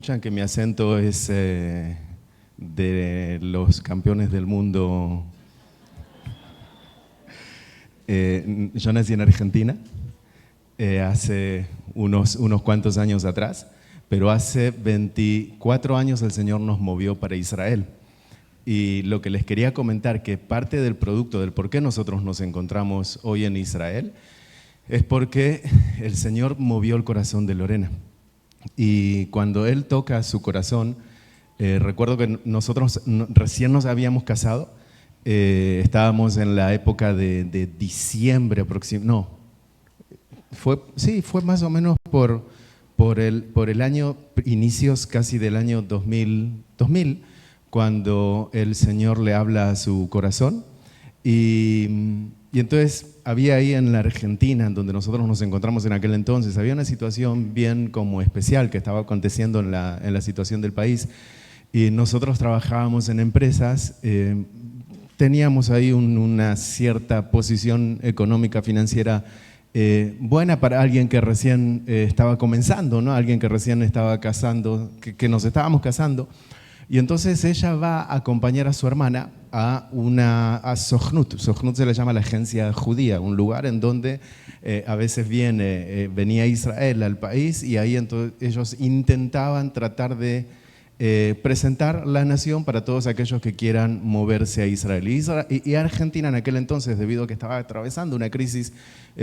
Escuchan que mi acento es de los campeones del mundo. Yo nací en Argentina hace unos cuantos años atrás, pero hace 24 años el Señor nos movió para Israel. Y lo que les quería comentar, que parte del producto del por qué nosotros nos encontramos hoy en Israel, es porque el Señor movió el corazón de Lorena. Y cuando Él toca su corazón, recuerdo que nosotros recién nos habíamos casado, estábamos en la época de diciembre aproximadamente, fue más o menos por el año, inicios casi del año 2000, cuando el Señor le habla a su corazón. Y entonces había ahí en la Argentina, donde nosotros nos encontramos en aquel entonces, había una situación bien como especial que estaba aconteciendo en la situación del país. Y nosotros trabajábamos en empresas, teníamos ahí una cierta posición económica, financiera buena para alguien que recién estaba comenzando, ¿no? Alguien que recién estaba casando, que nos estábamos casando. Y entonces ella va a acompañar a su hermana a Sochnut. Sochnut se le llama la agencia judía, un lugar en donde a veces venía Israel al país, y ahí entonces ellos intentaban tratar de presentar la nación para todos aquellos que quieran moverse a Israel. Y Argentina en aquel entonces, debido a que estaba atravesando una crisis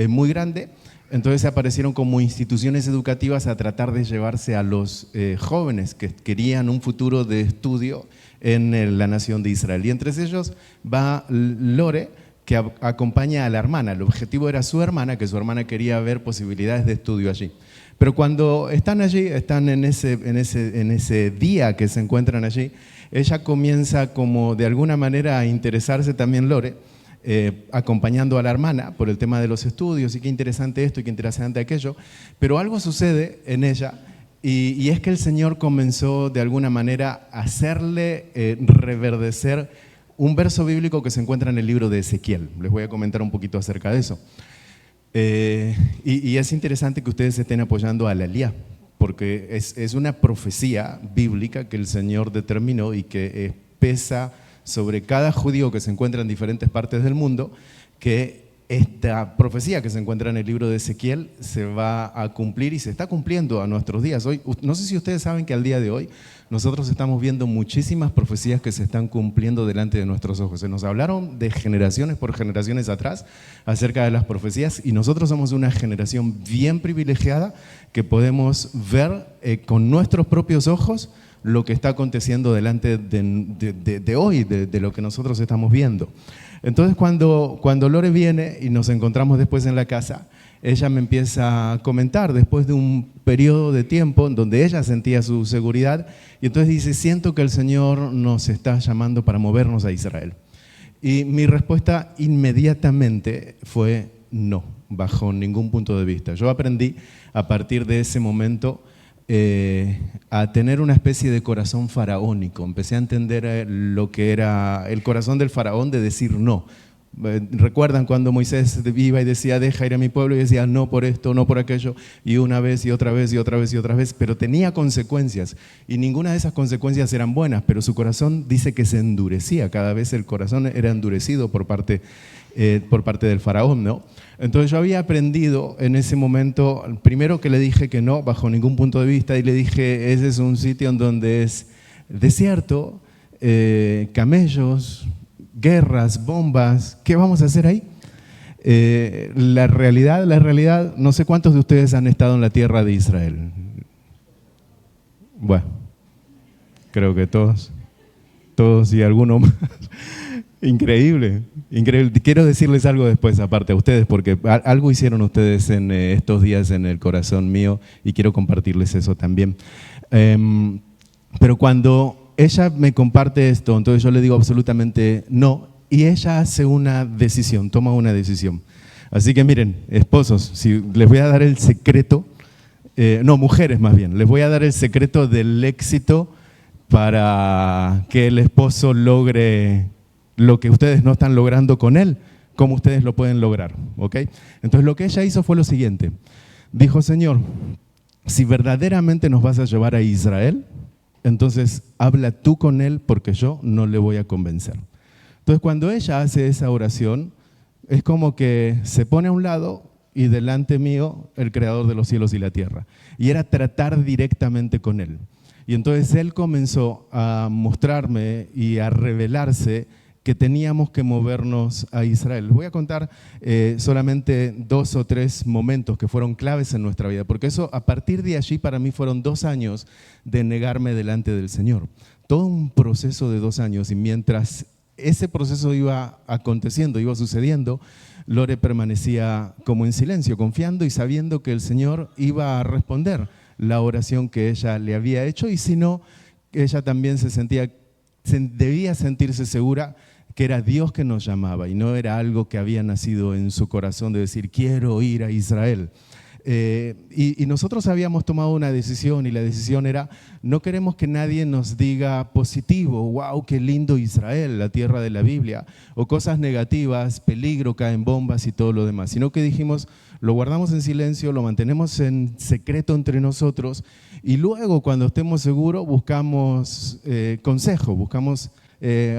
muy grande, entonces aparecieron como instituciones educativas a tratar de llevarse a los jóvenes que querían un futuro de estudio en la nación de Israel. Y entre ellos va Lore, que acompaña a la hermana. El objetivo era su hermana, que su hermana quería ver posibilidades de estudio allí. Pero cuando están allí, están en ese día que se encuentran allí, ella comienza como de alguna manera a interesarse también Lore, acompañando a la hermana por el tema de los estudios, y qué interesante esto y qué interesante aquello. Pero algo sucede en ella, y es que el Señor comenzó de alguna manera a hacerle reverdecer un verso bíblico que se encuentra en el libro de Ezequiel. Les voy a comentar un poquito acerca de eso. Y es interesante que ustedes estén apoyando a la Elías, porque es una profecía bíblica que el Señor determinó y que pesa sobre cada judío que se encuentra en diferentes partes del mundo, que esta profecía que se encuentra en el libro de Ezequiel se va a cumplir y se está cumpliendo a nuestros días. Hoy, no sé si ustedes saben que al día de hoy nosotros estamos viendo muchísimas profecías que se están cumpliendo delante de nuestros ojos. Se nos hablaron de generaciones por generaciones atrás acerca de las profecías, y nosotros somos una generación bien privilegiada que podemos ver con nuestros propios ojos lo que está aconteciendo delante de hoy, de lo que nosotros estamos viendo. Entonces cuando Lore viene y nos encontramos después en la casa, ella me empieza a comentar después de un periodo de tiempo en donde ella sentía su seguridad, y entonces dice: siento que el Señor nos está llamando para movernos a Israel. Y mi respuesta inmediatamente fue no, bajo ningún punto de vista. Yo aprendí a partir de ese momento a tener una especie de corazón faraónico. Empecé a entender lo que era el corazón del faraón de decir no. ¿Recuerdan cuando Moisés iba y decía: deja ir a mi pueblo? Y decía no por esto, no por aquello, y una vez y otra vez y otra vez y otra vez, pero tenía consecuencias, y ninguna de esas consecuencias eran buenas, pero su corazón dice que se endurecía. Cada vez el corazón era endurecido por parte del faraón, ¿no? Entonces yo había aprendido en ese momento, primero que le dije que no, bajo ningún punto de vista, y le dije: ese es un sitio en donde es desierto, camellos, guerras, bombas, ¿qué vamos a hacer ahí? La realidad, no sé cuántos de ustedes han estado en la tierra de Israel. Bueno, creo que todos y alguno más. Increíble. Quiero decirles algo después, aparte a ustedes, porque algo hicieron ustedes en estos días en el corazón mío, y quiero compartirles eso también. Pero cuando ella me comparte esto, entonces yo le digo absolutamente no, y ella hace una decisión, toma una decisión. Así que miren, esposos, si les voy a dar el secreto, mujeres más bien, les voy a dar el secreto del éxito para que el esposo logre lo que ustedes no están logrando con él, cómo ustedes lo pueden lograr, ¿ok? Entonces lo que ella hizo fue lo siguiente: dijo: Señor, si verdaderamente nos vas a llevar a Israel, entonces habla tú con él porque yo no le voy a convencer. Entonces cuando ella hace esa oración, es como que se pone a un lado y delante mío el creador de los cielos y la tierra. Y era tratar directamente con él. Y entonces él comenzó a mostrarme y a revelarse que teníamos que movernos a Israel. Les voy a contar solamente 2 o 3 momentos que fueron claves en nuestra vida, porque eso, a partir de allí, para mí fueron 2 años de negarme delante del Señor. Todo un proceso de 2 años, y mientras ese proceso iba aconteciendo, iba sucediendo, Lore permanecía como en silencio, confiando y sabiendo que el Señor iba a responder la oración que ella le había hecho, y si no, ella también debía sentirse segura que era Dios que nos llamaba y no era algo que había nacido en su corazón de decir, quiero ir a Israel. Y nosotros habíamos tomado una decisión, y la decisión era, no queremos que nadie nos diga positivo, wow, qué lindo Israel, la tierra de la Biblia, o cosas negativas, peligro, caen bombas y todo lo demás, sino que dijimos, lo guardamos en silencio, lo mantenemos en secreto entre nosotros, y luego cuando estemos seguros buscamos consejo,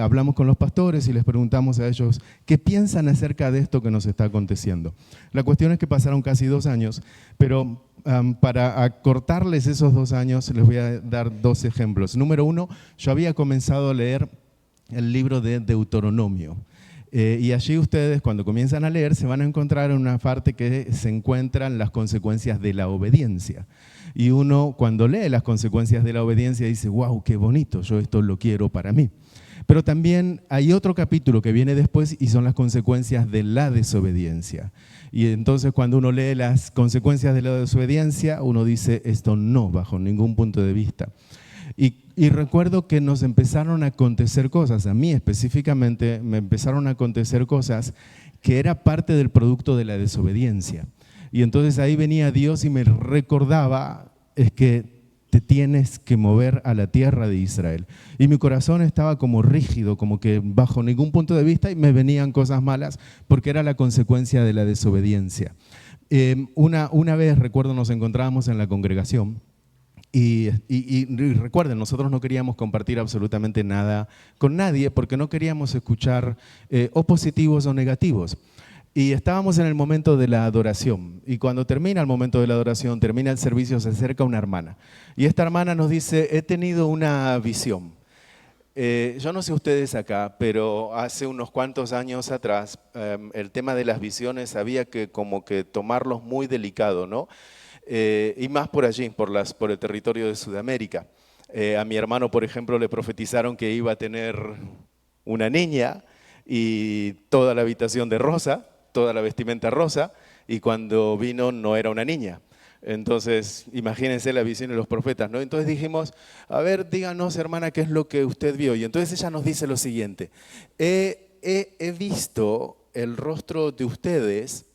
hablamos con los pastores y les preguntamos a ellos qué piensan acerca de esto que nos está aconteciendo. La cuestión es que pasaron casi 2 años, pero para acortarles esos 2 años les voy a dar 2 ejemplos. Número 1, yo había comenzado a leer el libro de Deuteronomio. Y allí ustedes, cuando comienzan a leer, se van a encontrar en una parte que se encuentran las consecuencias de la obediencia. Y uno, cuando lee las consecuencias de la obediencia, dice, wow, qué bonito, yo esto lo quiero para mí. Pero también hay otro capítulo que viene después y son las consecuencias de la desobediencia. Y entonces cuando uno lee las consecuencias de la desobediencia, uno dice, esto no, bajo ningún punto de vista. Y recuerdo que nos empezaron a acontecer cosas, a mí específicamente me empezaron a acontecer cosas que era parte del producto de la desobediencia. Y entonces ahí venía Dios y me recordaba, es que te tienes que mover a la tierra de Israel. Y mi corazón estaba como rígido, como que bajo ningún punto de vista, y me venían cosas malas porque era la consecuencia de la desobediencia. Una vez, recuerdo, nos encontrábamos en la congregación. Y recuerden, nosotros no queríamos compartir absolutamente nada con nadie porque no queríamos escuchar o positivos o negativos. Y estábamos en el momento de la adoración, y cuando termina el momento de la adoración, termina el servicio, se acerca una hermana. Y esta hermana nos dice, he tenido una visión. Yo no sé ustedes acá, pero hace unos cuantos años atrás, el tema de las visiones había que como que tomarlos muy delicado, ¿no? Y más por allí, por el territorio de Sudamérica. A mi hermano, por ejemplo, le profetizaron que iba a tener una niña y toda la habitación de rosa, toda la vestimenta rosa, y cuando vino no era una niña. Entonces, imagínense la visión de los profetas, ¿no? Entonces dijimos, a ver, díganos, hermana, ¿qué es lo que usted vio? Y entonces ella nos dice lo siguiente, he visto el rostro de ustedes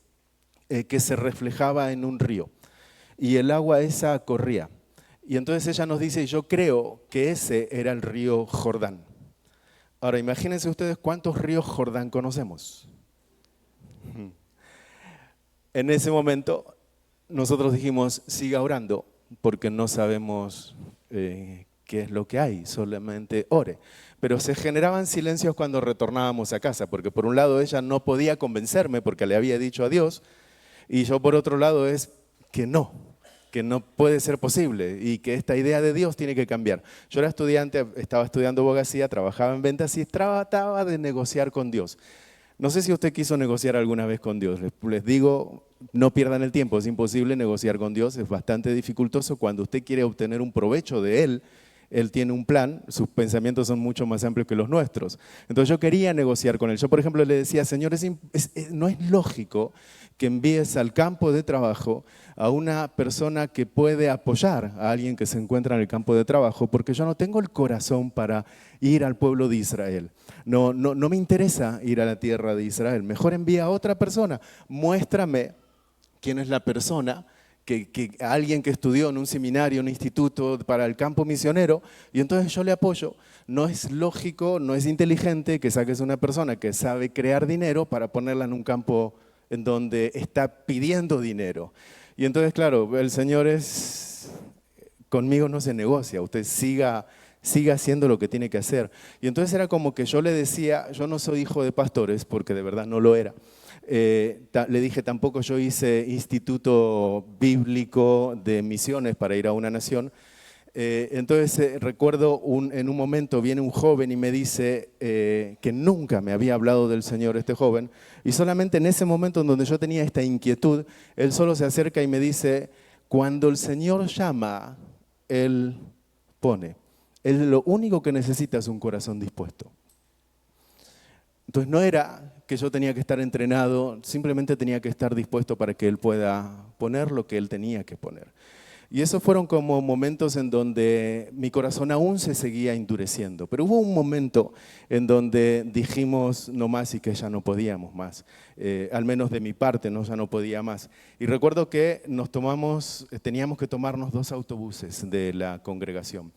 que se reflejaba en un río, y el agua esa corría. Y entonces ella nos dice, yo creo que ese era el río Jordán. Ahora, imagínense ustedes cuántos ríos Jordán conocemos. En ese momento nosotros dijimos, siga orando, porque no sabemos qué es lo que hay, solamente ore. Pero se generaban silencios cuando retornábamos a casa, porque por un lado ella no podía convencerme porque le había dicho a Dios, y yo por otro lado es que no puede ser posible y que esta idea de Dios tiene que cambiar. Yo era estudiante, estaba estudiando abogacía, trabajaba en ventas y trataba de negociar con Dios. No sé si usted quiso negociar alguna vez con Dios. Les digo, no pierdan el tiempo, es imposible negociar con Dios, es bastante dificultoso. Cuando usted quiere obtener un provecho de Él, Él tiene un plan, sus pensamientos son mucho más amplios que los nuestros. Entonces yo quería negociar con Él. Yo, por ejemplo, le decía, Señor, no es lógico que envíes al campo de trabajo a una persona que puede apoyar a alguien que se encuentra en el campo de trabajo, porque yo no tengo el corazón para ir al pueblo de Israel. No me interesa ir a la tierra de Israel. Mejor envía a otra persona. Muéstrame quién es la persona, alguien que estudió en un seminario, un instituto para el campo misionero, y entonces yo le apoyo. No es lógico, no es inteligente que saques una persona que sabe crear dinero para ponerla en un campo en donde está pidiendo dinero. Y entonces, claro, el Señor es conmigo no se negocia, usted siga haciendo lo que tiene que hacer. Y entonces era como que yo le decía, yo no soy hijo de pastores, porque de verdad no lo era. Le dije, tampoco yo hice instituto bíblico de misiones para ir a una nación. Entonces recuerdo en un momento viene un joven y me dice que nunca me había hablado del Señor este joven, y solamente en ese momento en donde yo tenía esta inquietud, él solo se acerca y me dice, cuando el Señor llama, Él pone. Él lo único que necesita es un corazón dispuesto. Entonces no era que yo tenía que estar entrenado, simplemente tenía que estar dispuesto para que Él pueda poner lo que Él tenía que poner. Y esos fueron como momentos en donde mi corazón aún se seguía endureciendo. Pero hubo un momento en donde dijimos no más y que ya no podíamos más. Al menos de mi parte, ¿no? Ya no podía más. Y recuerdo que teníamos que tomarnos 2 autobuses de la congregación.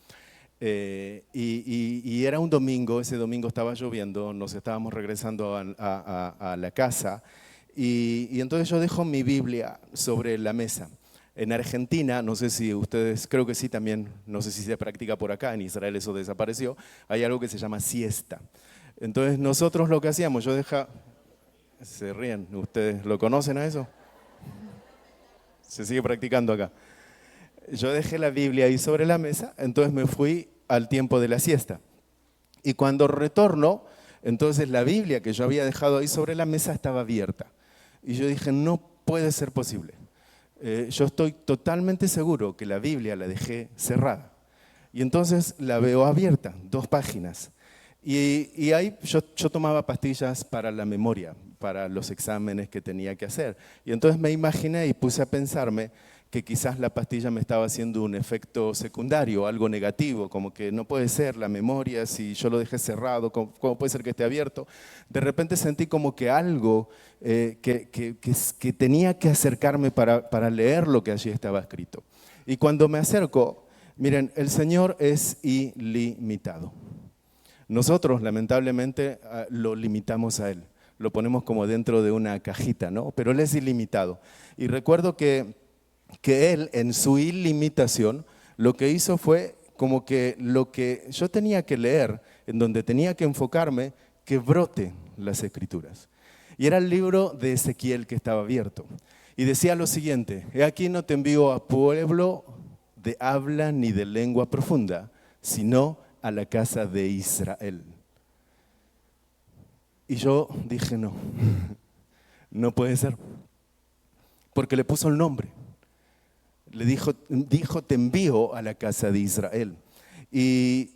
Y era un domingo, ese domingo estaba lloviendo, nos estábamos regresando a la casa. Y entonces yo dejo mi Biblia sobre la mesa. En Argentina, no sé si ustedes, creo que sí también, no sé si se practica por acá, en Israel eso desapareció, hay algo que se llama siesta. Entonces nosotros lo que hacíamos, se ríen, ¿ustedes lo conocen a eso? Se sigue practicando acá. Yo dejé la Biblia ahí sobre la mesa, entonces me fui al tiempo de la siesta. Y cuando retorno, entonces la Biblia que yo había dejado ahí sobre la mesa estaba abierta. Y yo dije, no puede ser posible. Yo estoy totalmente seguro que la Biblia la dejé cerrada. Y entonces la veo abierta, 2 páginas. Y ahí yo tomaba pastillas para la memoria, para los exámenes que tenía que hacer. Y entonces me imaginé y puse a pensarme que quizás la pastilla me estaba haciendo un efecto secundario, algo negativo, como que no puede ser la memoria, si yo lo dejé cerrado, ¿cómo puede ser que esté abierto? De repente sentí como que algo que tenía que acercarme para leer lo que allí estaba escrito. Y cuando me acerco, miren, el Señor es ilimitado. Nosotros, lamentablemente, lo limitamos a Él. Lo ponemos como dentro de una cajita, ¿no? Pero Él es ilimitado. Y recuerdo que Él, en su ilimitación, lo que hizo fue como que lo que yo tenía que leer, en donde tenía que enfocarme, que brote las Escrituras. Y era el libro de Ezequiel que estaba abierto. Y decía lo siguiente, he aquí no te envío a pueblo de habla ni de lengua profunda, sino a la casa de Israel. Y yo dije, no, no puede ser, porque le puso el nombre. Le dijo, te envío a la casa de Israel. Y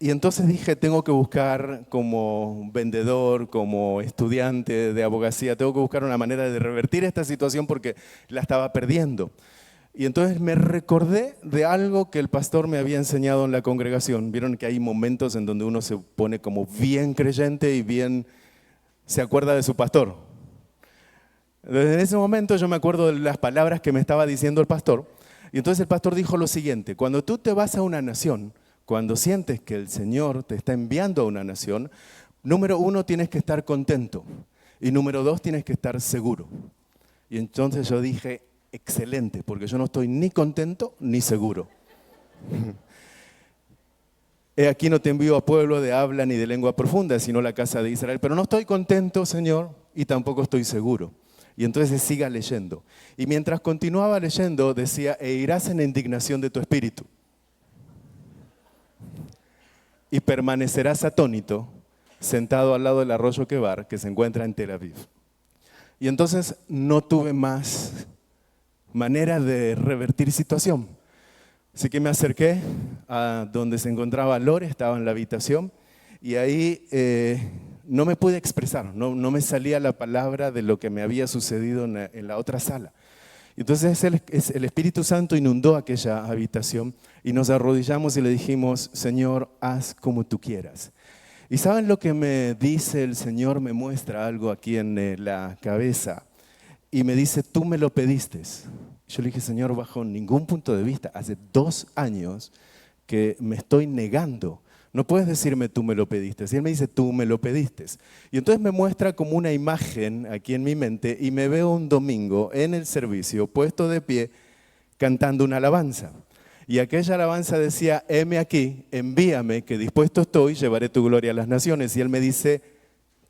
entonces dije, tengo que buscar como vendedor, como estudiante de abogacía, tengo que buscar una manera de revertir esta situación porque la estaba perdiendo. Y entonces me recordé de algo que el pastor me había enseñado en la congregación. Vieron que hay momentos en donde uno se pone como bien creyente y bien se acuerda de su pastor. Desde ese momento yo me acuerdo de las palabras que me estaba diciendo el pastor. Y entonces el pastor dijo lo siguiente, cuando tú te vas a una nación, cuando sientes que el Señor te está enviando a una nación, número 1 tienes que estar contento y número 2 tienes que estar seguro. Y entonces yo dije, excelente, porque yo no estoy ni contento ni seguro. He aquí no te envío a pueblo de habla ni de lengua profunda, sino a la casa de Israel. Pero no estoy contento, Señor, y tampoco estoy seguro. Y entonces siga leyendo. Y mientras continuaba leyendo, decía, e irás en indignación de tu espíritu. Y permanecerás atónito, sentado al lado del arroyo Quebar, que se encuentra en Tel Aviv. Y entonces no tuve más manera de revertir situación. Así que me acerqué a donde se encontraba Lore, estaba en la habitación, y ahí no me pude expresar, no me salía la palabra de lo que me había sucedido en la otra sala. Entonces el Espíritu Santo inundó aquella habitación y nos arrodillamos y le dijimos, Señor, haz como tú quieras. ¿Y saben lo que me dice el Señor? Me muestra algo aquí en la cabeza y me dice, tú me lo pediste. Yo le dije, Señor, bajo ningún punto de vista, hace 2 años que me estoy negando. No puedes decirme tú me lo pediste. Y él me dice, tú me lo pediste. Y entonces me muestra como una imagen aquí en mi mente y me veo un domingo en el servicio, puesto de pie, cantando una alabanza. Y aquella alabanza decía, heme aquí, envíame, que dispuesto estoy, llevaré tu gloria a las naciones. Y él me dice,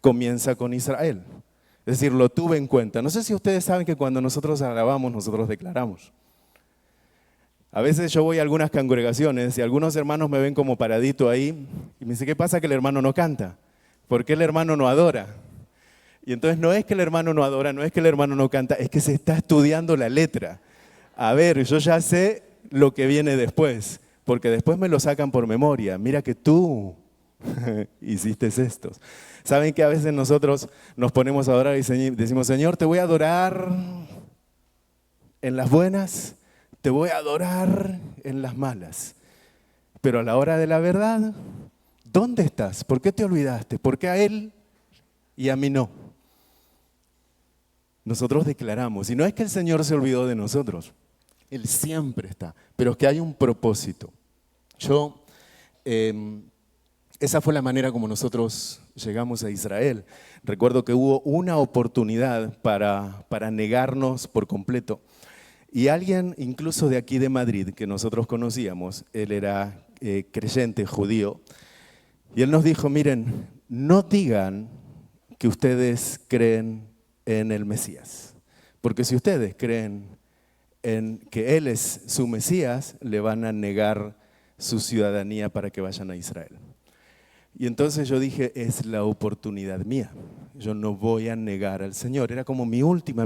comienza con Israel. Es decir, lo tuve en cuenta. No sé si ustedes saben que cuando nosotros alabamos, nosotros declaramos. A veces yo voy a algunas congregaciones y algunos hermanos me ven como paradito ahí y me dicen, ¿qué pasa que el hermano no canta? ¿Por qué el hermano no adora? Y entonces no es que el hermano no adora, no es que el hermano no canta, es que se está estudiando la letra. A ver, yo ya sé lo que viene después, porque después me lo sacan por memoria. Mira que tú hiciste estos. ¿Saben que a veces nosotros nos ponemos a adorar y decimos, Señor, te voy a adorar en las buenas, te voy a adorar en las malas? Pero a la hora de la verdad, ¿dónde estás? ¿Por qué te olvidaste? ¿Por qué a Él y a mí no? Nosotros declaramos, y no es que el Señor se olvidó de nosotros, Él siempre está, pero es que hay un propósito. Esa fue la manera como nosotros llegamos a Israel. Recuerdo que hubo una oportunidad para negarnos por completo. Y alguien, incluso de aquí de Madrid, que nosotros conocíamos, él era creyente judío, y él nos dijo, miren, no digan que ustedes creen en el Mesías, porque si ustedes creen en que Él es su Mesías, le van a negar su ciudadanía para que vayan a Israel. Y entonces yo dije, es la oportunidad mía, yo no voy a negar al Señor. Era como mi última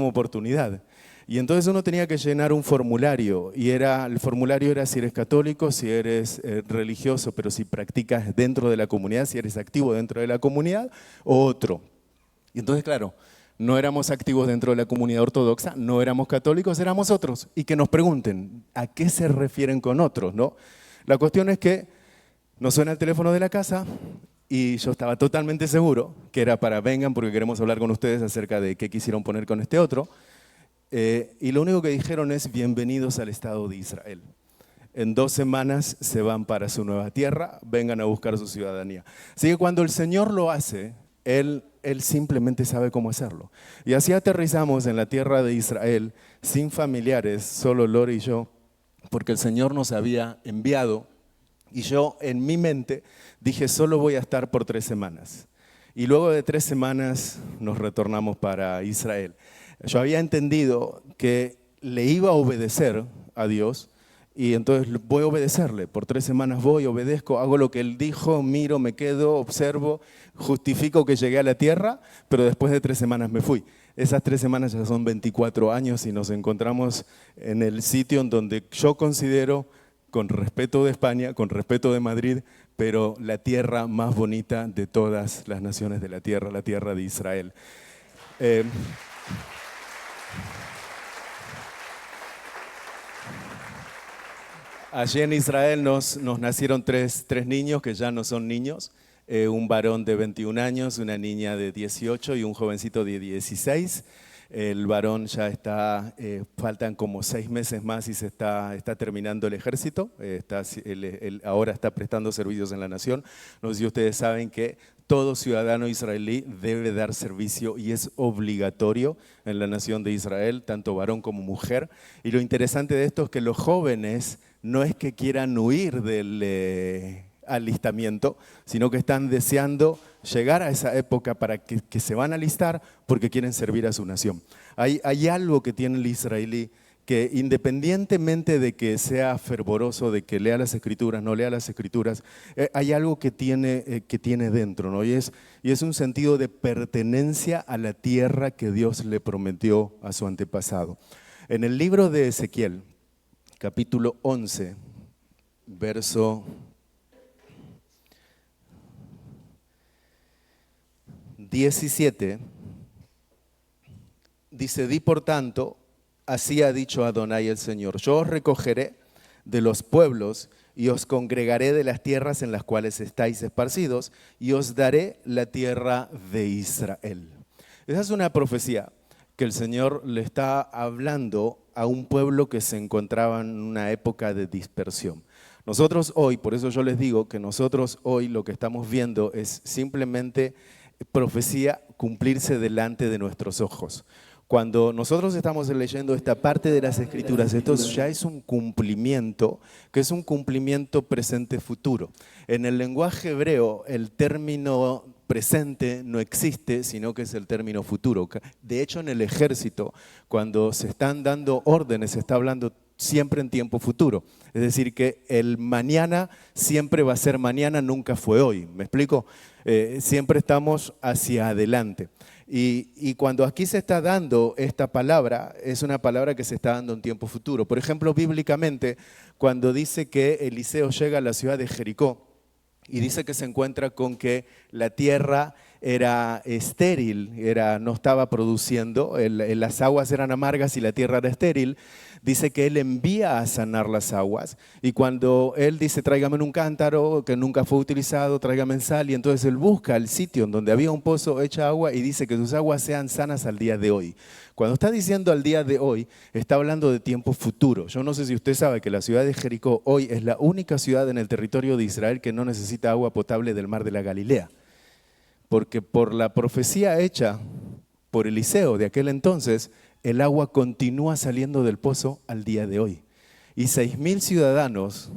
oportunidad. Y entonces uno tenía que llenar un formulario, y el formulario era si eres católico, si eres religioso, pero si practicas dentro de la comunidad, si eres activo dentro de la comunidad, o otro. Y entonces, claro, no éramos activos dentro de la comunidad ortodoxa, no éramos católicos, éramos otros. Y que nos pregunten, ¿a qué se refieren con otros, no? La cuestión es que nos suena el teléfono de la casa y yo estaba totalmente seguro que era para vengan porque queremos hablar con ustedes acerca de qué quisieron poner con este otro. Y lo único que dijeron es bienvenidos al Estado de Israel. En 2 semanas se van para su nueva tierra, vengan a buscar su ciudadanía. Así que cuando el Señor lo hace, Él simplemente sabe cómo hacerlo. Y así aterrizamos en la tierra de Israel, sin familiares, solo Lore y yo, porque el Señor nos había enviado. Y yo en mi mente dije, solo voy a estar por 3 semanas. Y luego de 3 semanas nos retornamos para Israel. Yo había entendido que le iba a obedecer a Dios y entonces voy a obedecerle. Por 3 semanas voy, obedezco, hago lo que Él dijo, miro, me quedo, observo, justifico que llegué a la tierra, pero después de 3 semanas me fui. Esas 3 semanas ya son 24 años y nos encontramos en el sitio en donde yo considero, con respeto de España, con respeto de Madrid, pero la tierra más bonita de todas las naciones de la tierra de Israel. Allí en Israel nos nacieron tres niños que ya no son niños, un varón de 21 años, una niña de 18 y un jovencito de 16. El varón ya está, faltan como 6 meses más y se está terminando el ejército, él ahora está prestando servicios en la nación. No sé si ustedes saben que todo ciudadano israelí debe dar servicio y es obligatorio en la nación de Israel, tanto varón como mujer. Y lo interesante de esto es que los jóvenes no es que quieran huir del alistamiento, sino que están deseando llegar a esa época para que se van a alistar porque quieren servir a su nación. Hay algo que tiene el israelí que independientemente de que sea fervoroso, de que lea las escrituras, no lea las escrituras, hay algo que tiene dentro, ¿no? Y es un sentido de pertenencia a la tierra que Dios le prometió a su antepasado. En el libro de Ezequiel, capítulo 11, verso 17, dice, di por tanto, así ha dicho Adonai el Señor, yo os recogeré de los pueblos y os congregaré de las tierras en las cuales estáis esparcidos y os daré la tierra de Israel. Esa es una profecía que el Señor le está hablando a un pueblo que se encontraba en una época de dispersión. Nosotros hoy, por eso yo les digo que nosotros hoy lo que estamos viendo es simplemente profecía cumplirse delante de nuestros ojos. cuando nosotros estamos leyendo esta parte de las Escrituras, esto ya es un cumplimiento, que es un cumplimiento presente-futuro. En el lenguaje hebreo, el término presente no existe, sino que es el término futuro. De hecho, en el ejército, cuando se están dando órdenes, se está hablando siempre en tiempo futuro. Es decir, que el mañana siempre va a ser mañana, nunca fue hoy. ¿Me explico? Siempre estamos hacia adelante. Y cuando aquí se está dando esta palabra, es una palabra que se está dando en tiempo futuro. Por ejemplo, bíblicamente, cuando dice que Eliseo llega a la ciudad de Jericó y dice que se encuentra con que la tierra era estéril, no estaba produciendo, las aguas eran amargas y la tierra era estéril, dice que él envía a sanar las aguas y cuando él dice tráigame en un cántaro que nunca fue utilizado, tráigame en sal y entonces él busca el sitio en donde había un pozo, echa agua y dice que sus aguas sean sanas al día de hoy. Cuando está diciendo al día de hoy, está hablando de tiempo futuro. Yo no sé si usted sabe que la ciudad de Jericó hoy es la única ciudad en el territorio de Israel que no necesita agua potable del mar de la Galilea. Porque por la profecía hecha por Eliseo de aquel entonces, el agua continúa saliendo del pozo al día de hoy. Y 6.000 ciudadanos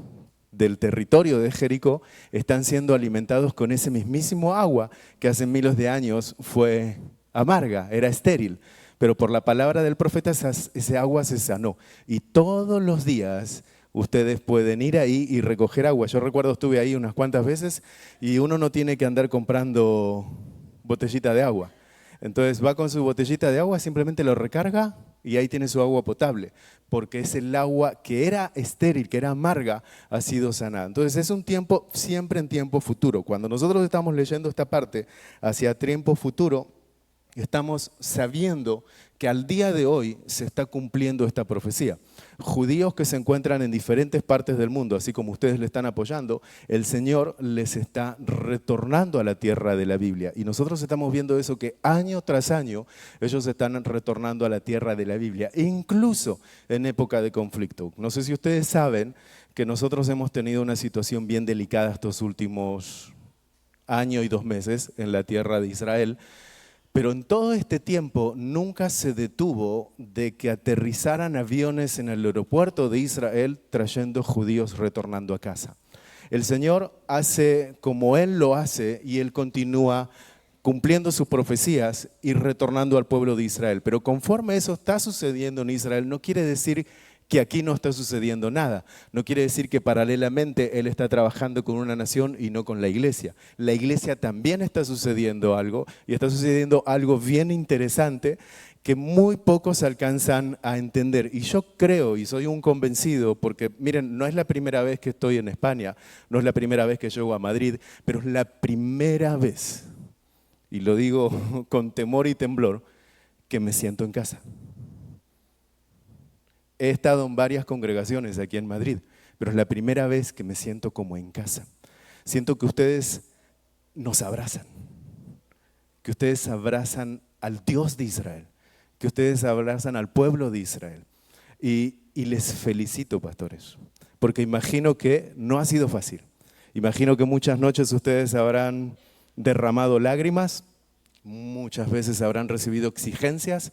del territorio de Jericó están siendo alimentados con ese mismísimo agua que hace miles de años fue amarga, era estéril. Pero por la palabra del profeta ese agua se sanó. Y todos los días ustedes pueden ir ahí y recoger agua. Yo recuerdo estuve ahí unas cuantas veces y uno no tiene que andar comprando botellita de agua. Entonces va con su botellita de agua, simplemente lo recarga y ahí tiene su agua potable, porque es el agua que era estéril, que era amarga, ha sido sanada. Entonces es un tiempo, siempre en tiempo futuro. Cuando nosotros estamos leyendo esta parte hacia tiempo futuro, estamos sabiendo que al día de hoy se está cumpliendo esta profecía. Judíos que se encuentran en diferentes partes del mundo, así como ustedes le están apoyando, el Señor les está retornando a la tierra de la Biblia. Y nosotros estamos viendo eso, que año tras año ellos están retornando a la tierra de la Biblia, incluso en época de conflicto. No sé si ustedes saben que nosotros hemos tenido una situación bien delicada estos últimos año y 2 meses en la tierra de Israel. Pero en todo este tiempo nunca se detuvo de que aterrizaran aviones en el aeropuerto de Israel trayendo judíos retornando a casa. El Señor hace como Él lo hace y Él continúa cumpliendo sus profecías y retornando al pueblo de Israel. Pero conforme eso está sucediendo en Israel, no quiere decir que aquí no está sucediendo nada. No quiere decir que paralelamente Él está trabajando con una nación y no con la iglesia. La iglesia también está sucediendo algo y está sucediendo algo bien interesante que muy pocos alcanzan a entender. Y yo creo y soy un convencido, porque miren, no es la primera vez que estoy en España, no es la primera vez que llego a Madrid, pero es la primera vez, y lo digo con temor y temblor, que me siento en casa. He estado en varias congregaciones aquí en Madrid, pero es la primera vez que me siento como en casa. Siento que ustedes nos abrazan, que ustedes abrazan al Dios de Israel, que ustedes abrazan al pueblo de Israel. Y les felicito, pastores, porque imagino que no ha sido fácil. Imagino que muchas noches ustedes habrán derramado lágrimas, muchas veces habrán recibido exigencias,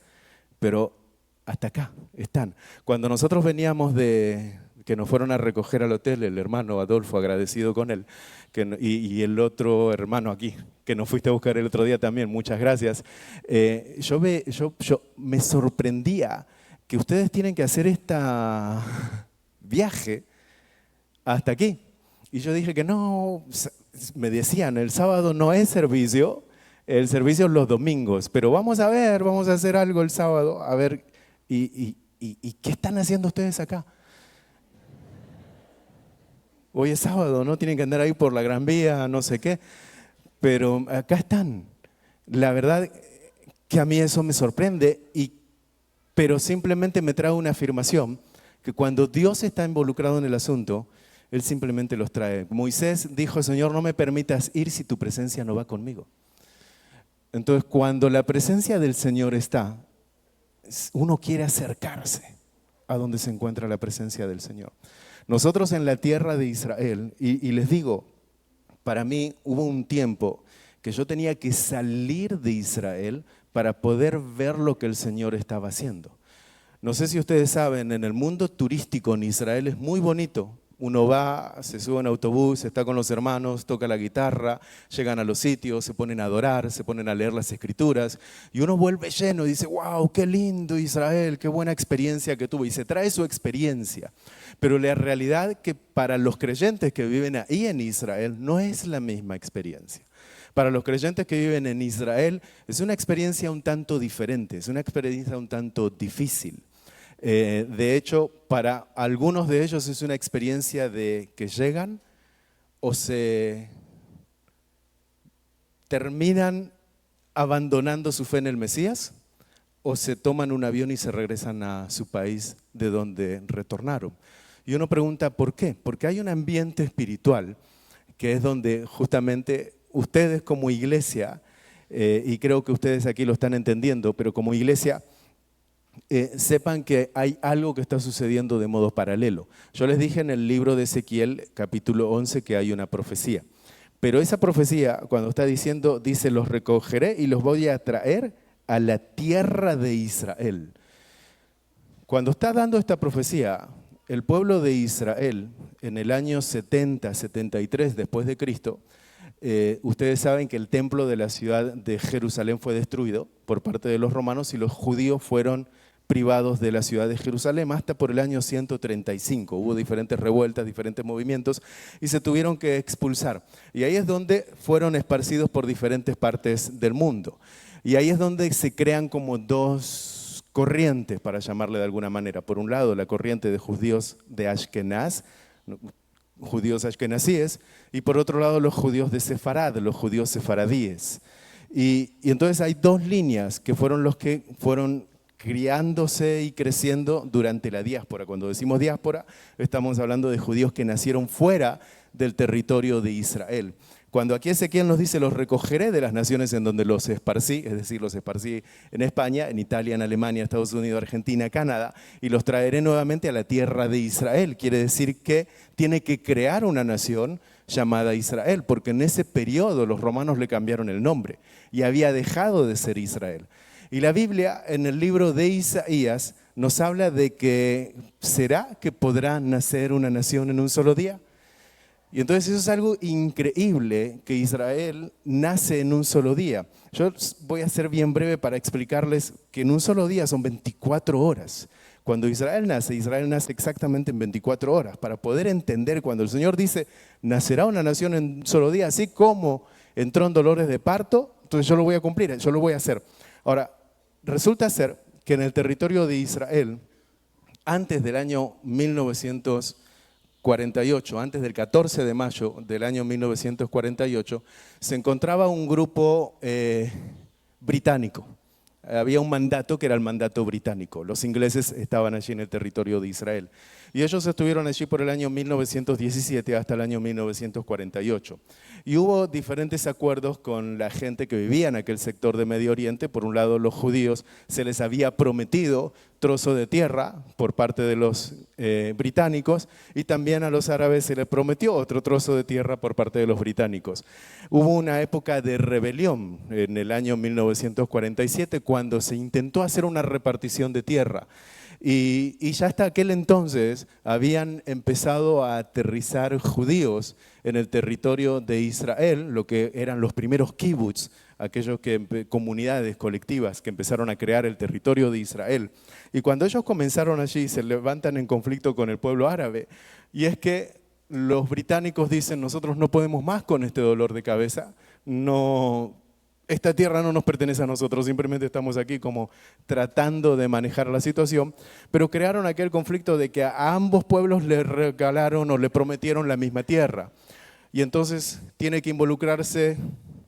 pero hasta acá están. Cuando nosotros veníamos que nos fueron a recoger al hotel, el hermano Adolfo, agradecido con él, y el otro hermano aquí, que nos fuiste a buscar el otro día también, muchas gracias. Yo me sorprendía que ustedes tienen que hacer este viaje hasta aquí. Y yo dije que no, me decían, el sábado no es servicio, el servicio es los domingos, pero vamos a ver, vamos a hacer algo el sábado, a ver. ¿Y qué están haciendo ustedes acá? Hoy es sábado, ¿no? Tienen que andar ahí por la Gran Vía, no sé qué. Pero acá están. La verdad que a mí eso me sorprende, pero simplemente me trae una afirmación, que cuando Dios está involucrado en el asunto, Él simplemente los trae. Moisés dijo, Señor, no me permitas ir si tu presencia no va conmigo. Entonces, cuando la presencia del Señor está, uno quiere acercarse a donde se encuentra la presencia del Señor. Nosotros en la tierra de Israel, y les digo, para mí hubo un tiempo que yo tenía que salir de Israel para poder ver lo que el Señor estaba haciendo. No sé si ustedes saben, en el mundo turístico en Israel es muy bonito. Uno va, se sube en autobús, está con los hermanos, toca la guitarra, llegan a los sitios, se ponen a adorar, se ponen a leer las escrituras y uno vuelve lleno y dice, wow, qué lindo Israel, qué buena experiencia que tuvo. Y se trae su experiencia. Pero la realidad que para los creyentes que viven ahí en Israel no es la misma experiencia. Para los creyentes que viven en Israel es una experiencia un tanto diferente, es una experiencia un tanto difícil. De hecho, para algunos de ellos es una experiencia de que llegan o se terminan abandonando su fe en el Mesías o se toman un avión y se regresan a su país de donde retornaron. Y uno pregunta, ¿por qué? Porque hay un ambiente espiritual que es donde justamente ustedes como iglesia, y creo que ustedes aquí lo están entendiendo, pero como iglesia, sepan que hay algo que está sucediendo de modo paralelo. Yo les dije en el libro de Ezequiel, capítulo 11, que hay una profecía. Pero esa profecía, cuando está diciendo, dice, los recogeré y los voy a traer a la tierra de Israel. Cuando está dando esta profecía, el pueblo de Israel, en el año 70, 73 después de Cristo, ustedes saben que el templo de la ciudad de Jerusalén fue destruido por parte de los romanos y los judíos fueron privados de la ciudad de Jerusalén hasta por el año 135. Hubo diferentes revueltas, diferentes movimientos y se tuvieron que expulsar. Y ahí es donde fueron esparcidos por diferentes partes del mundo. Y ahí es donde se crean como dos corrientes, para llamarle de alguna manera. Por un lado, la corriente de judíos de Ashkenaz, judíos ashkenazíes, y por otro lado los judíos de Sefarad, los judíos sefaradíes. Y entonces hay dos líneas que fueron los que fueron criándose y creciendo durante la diáspora. Cuando decimos diáspora, estamos hablando de judíos que nacieron fuera del territorio de Israel. Cuando aquí Ezequiel nos dice, los recogeré de las naciones en donde los esparcí, es decir, los esparcí en España, en Italia, en Alemania, Estados Unidos, Argentina, Canadá, y los traeré nuevamente a la tierra de Israel. Quiere decir que tiene que crear una nación llamada Israel, porque en ese periodo los romanos le cambiaron el nombre y había dejado de ser Israel. Y la Biblia, en el libro de Isaías, nos habla de que ¿será que podrá nacer una nación en un solo día? Y entonces eso es algo increíble, que Israel nace en un solo día. Yo voy a ser bien breve para explicarles que en un solo día son 24 horas. Cuando Israel nace exactamente en 24 horas. Para poder entender cuando el Señor dice, nacerá una nación en un solo día, así como entró en dolores de parto, entonces yo lo voy a cumplir, yo lo voy a hacer. Ahora, resulta ser que en el territorio de Israel, antes del año 1948, antes del 14 de mayo del año 1948, se encontraba un grupo británico. Había un mandato que era el mandato británico. Los ingleses estaban allí en el territorio de Israel. Y ellos estuvieron allí por el año 1917 hasta el año 1948. Y hubo diferentes acuerdos con la gente que vivía en aquel sector de Medio Oriente. Por un lado, los judíos se les había prometido trozo de tierra por parte de los británicos, y también a los árabes se les prometió otro trozo de tierra por parte de los británicos. Hubo una época de rebelión en el año 1947 cuando se intentó hacer una repartición de tierra. Y ya hasta aquel entonces habían empezado a aterrizar judíos en el territorio de Israel, lo que eran los primeros kibbutz, aquellos comunidades colectivas que empezaron a crear el territorio de Israel. Y cuando ellos comenzaron allí, se levantan en conflicto con el pueblo árabe. Y es que los británicos dicen, nosotros no podemos más con este dolor de cabeza, esta tierra no nos pertenece a nosotros, simplemente estamos aquí como tratando de manejar la situación, pero crearon aquel conflicto de que a ambos pueblos le regalaron o le prometieron la misma tierra. Y entonces tiene que involucrarse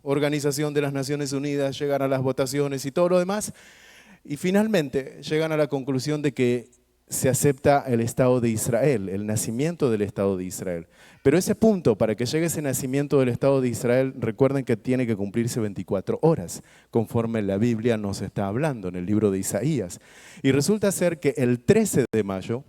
Organización de las Naciones Unidas, llegan a las votaciones y todo lo demás, y finalmente llegan a la conclusión de que se acepta el Estado de Israel, el nacimiento del Estado de Israel. Pero ese punto, para que llegue ese nacimiento del Estado de Israel, recuerden que tiene que cumplirse 24 horas, conforme la Biblia nos está hablando en el libro de Isaías. Y resulta ser que el 13 de mayo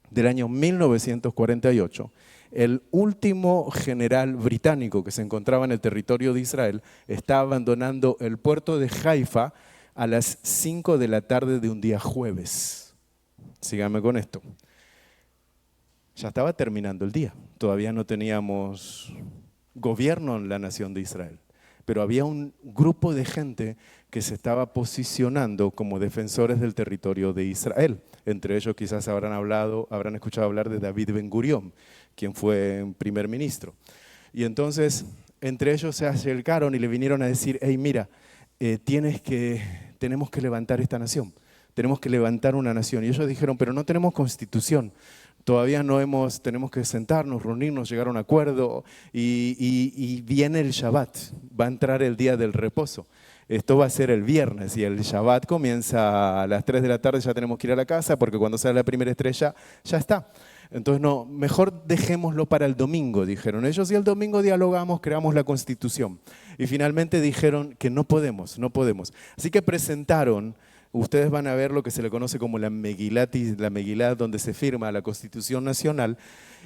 del año 1948, el último general británico que se encontraba en el territorio de Israel está abandonando el puerto de Haifa a las 5 de la tarde de un día jueves. Síganme con esto. Ya estaba terminando el día. Todavía no teníamos gobierno en la nación de Israel. Pero había un grupo de gente que se estaba posicionando como defensores del territorio de Israel. Entre ellos quizás habrán escuchado hablar de David Ben Gurión, quien fue primer ministro. Y entonces, entre ellos se acercaron y le vinieron a decir, hey, mira, tenemos que levantar esta nación, tenemos que levantar una nación. Y ellos dijeron, pero no tenemos constitución. Todavía tenemos que sentarnos, reunirnos, llegar a un acuerdo y viene el Shabbat, va a entrar el día del reposo. Esto va a ser el viernes y el Shabbat comienza a las 3 de la tarde, ya tenemos que ir a la casa porque cuando sale la primera estrella ya está. Entonces no, mejor dejémoslo para el domingo, dijeron ellos, y el domingo dialogamos, creamos la Constitución. Y finalmente dijeron que no podemos. Así que presentaron. Ustedes van a ver lo que se le conoce como la Megilá, donde se firma la Constitución Nacional.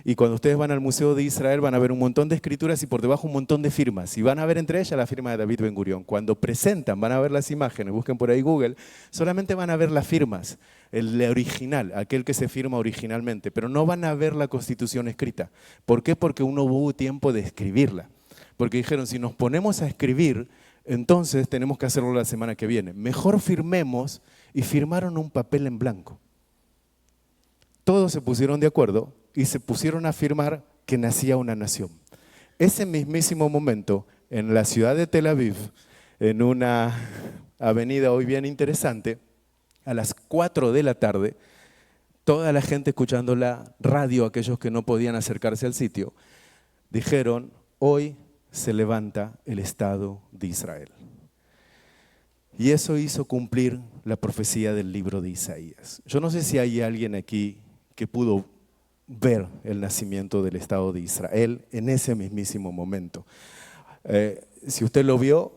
Y cuando ustedes van al Museo de Israel van a ver un montón de escrituras y por debajo un montón de firmas. Y van a ver entre ellas la firma de David Ben Gurión. Cuando presentan, van a ver las imágenes, busquen por ahí Google, solamente van a ver las firmas, el original, aquel que se firma originalmente, pero no van a ver la Constitución escrita. ¿Por qué? Porque no hubo tiempo de escribirla. Porque dijeron, si nos ponemos a escribir, entonces tenemos que hacerlo la semana que viene. Mejor firmemos, y firmaron un papel en blanco. Todos se pusieron de acuerdo y se pusieron a firmar que nacía una nación. Ese mismísimo momento, en la ciudad de Tel Aviv, en una avenida hoy bien interesante, a las 4 de la tarde, toda la gente escuchando la radio, aquellos que no podían acercarse al sitio, dijeron, hoy se levanta el Estado de Israel. Y eso hizo cumplir la profecía del libro de Isaías. Yo no sé si hay alguien aquí que pudo ver el nacimiento del Estado de Israel en ese mismísimo momento. Si usted lo vio,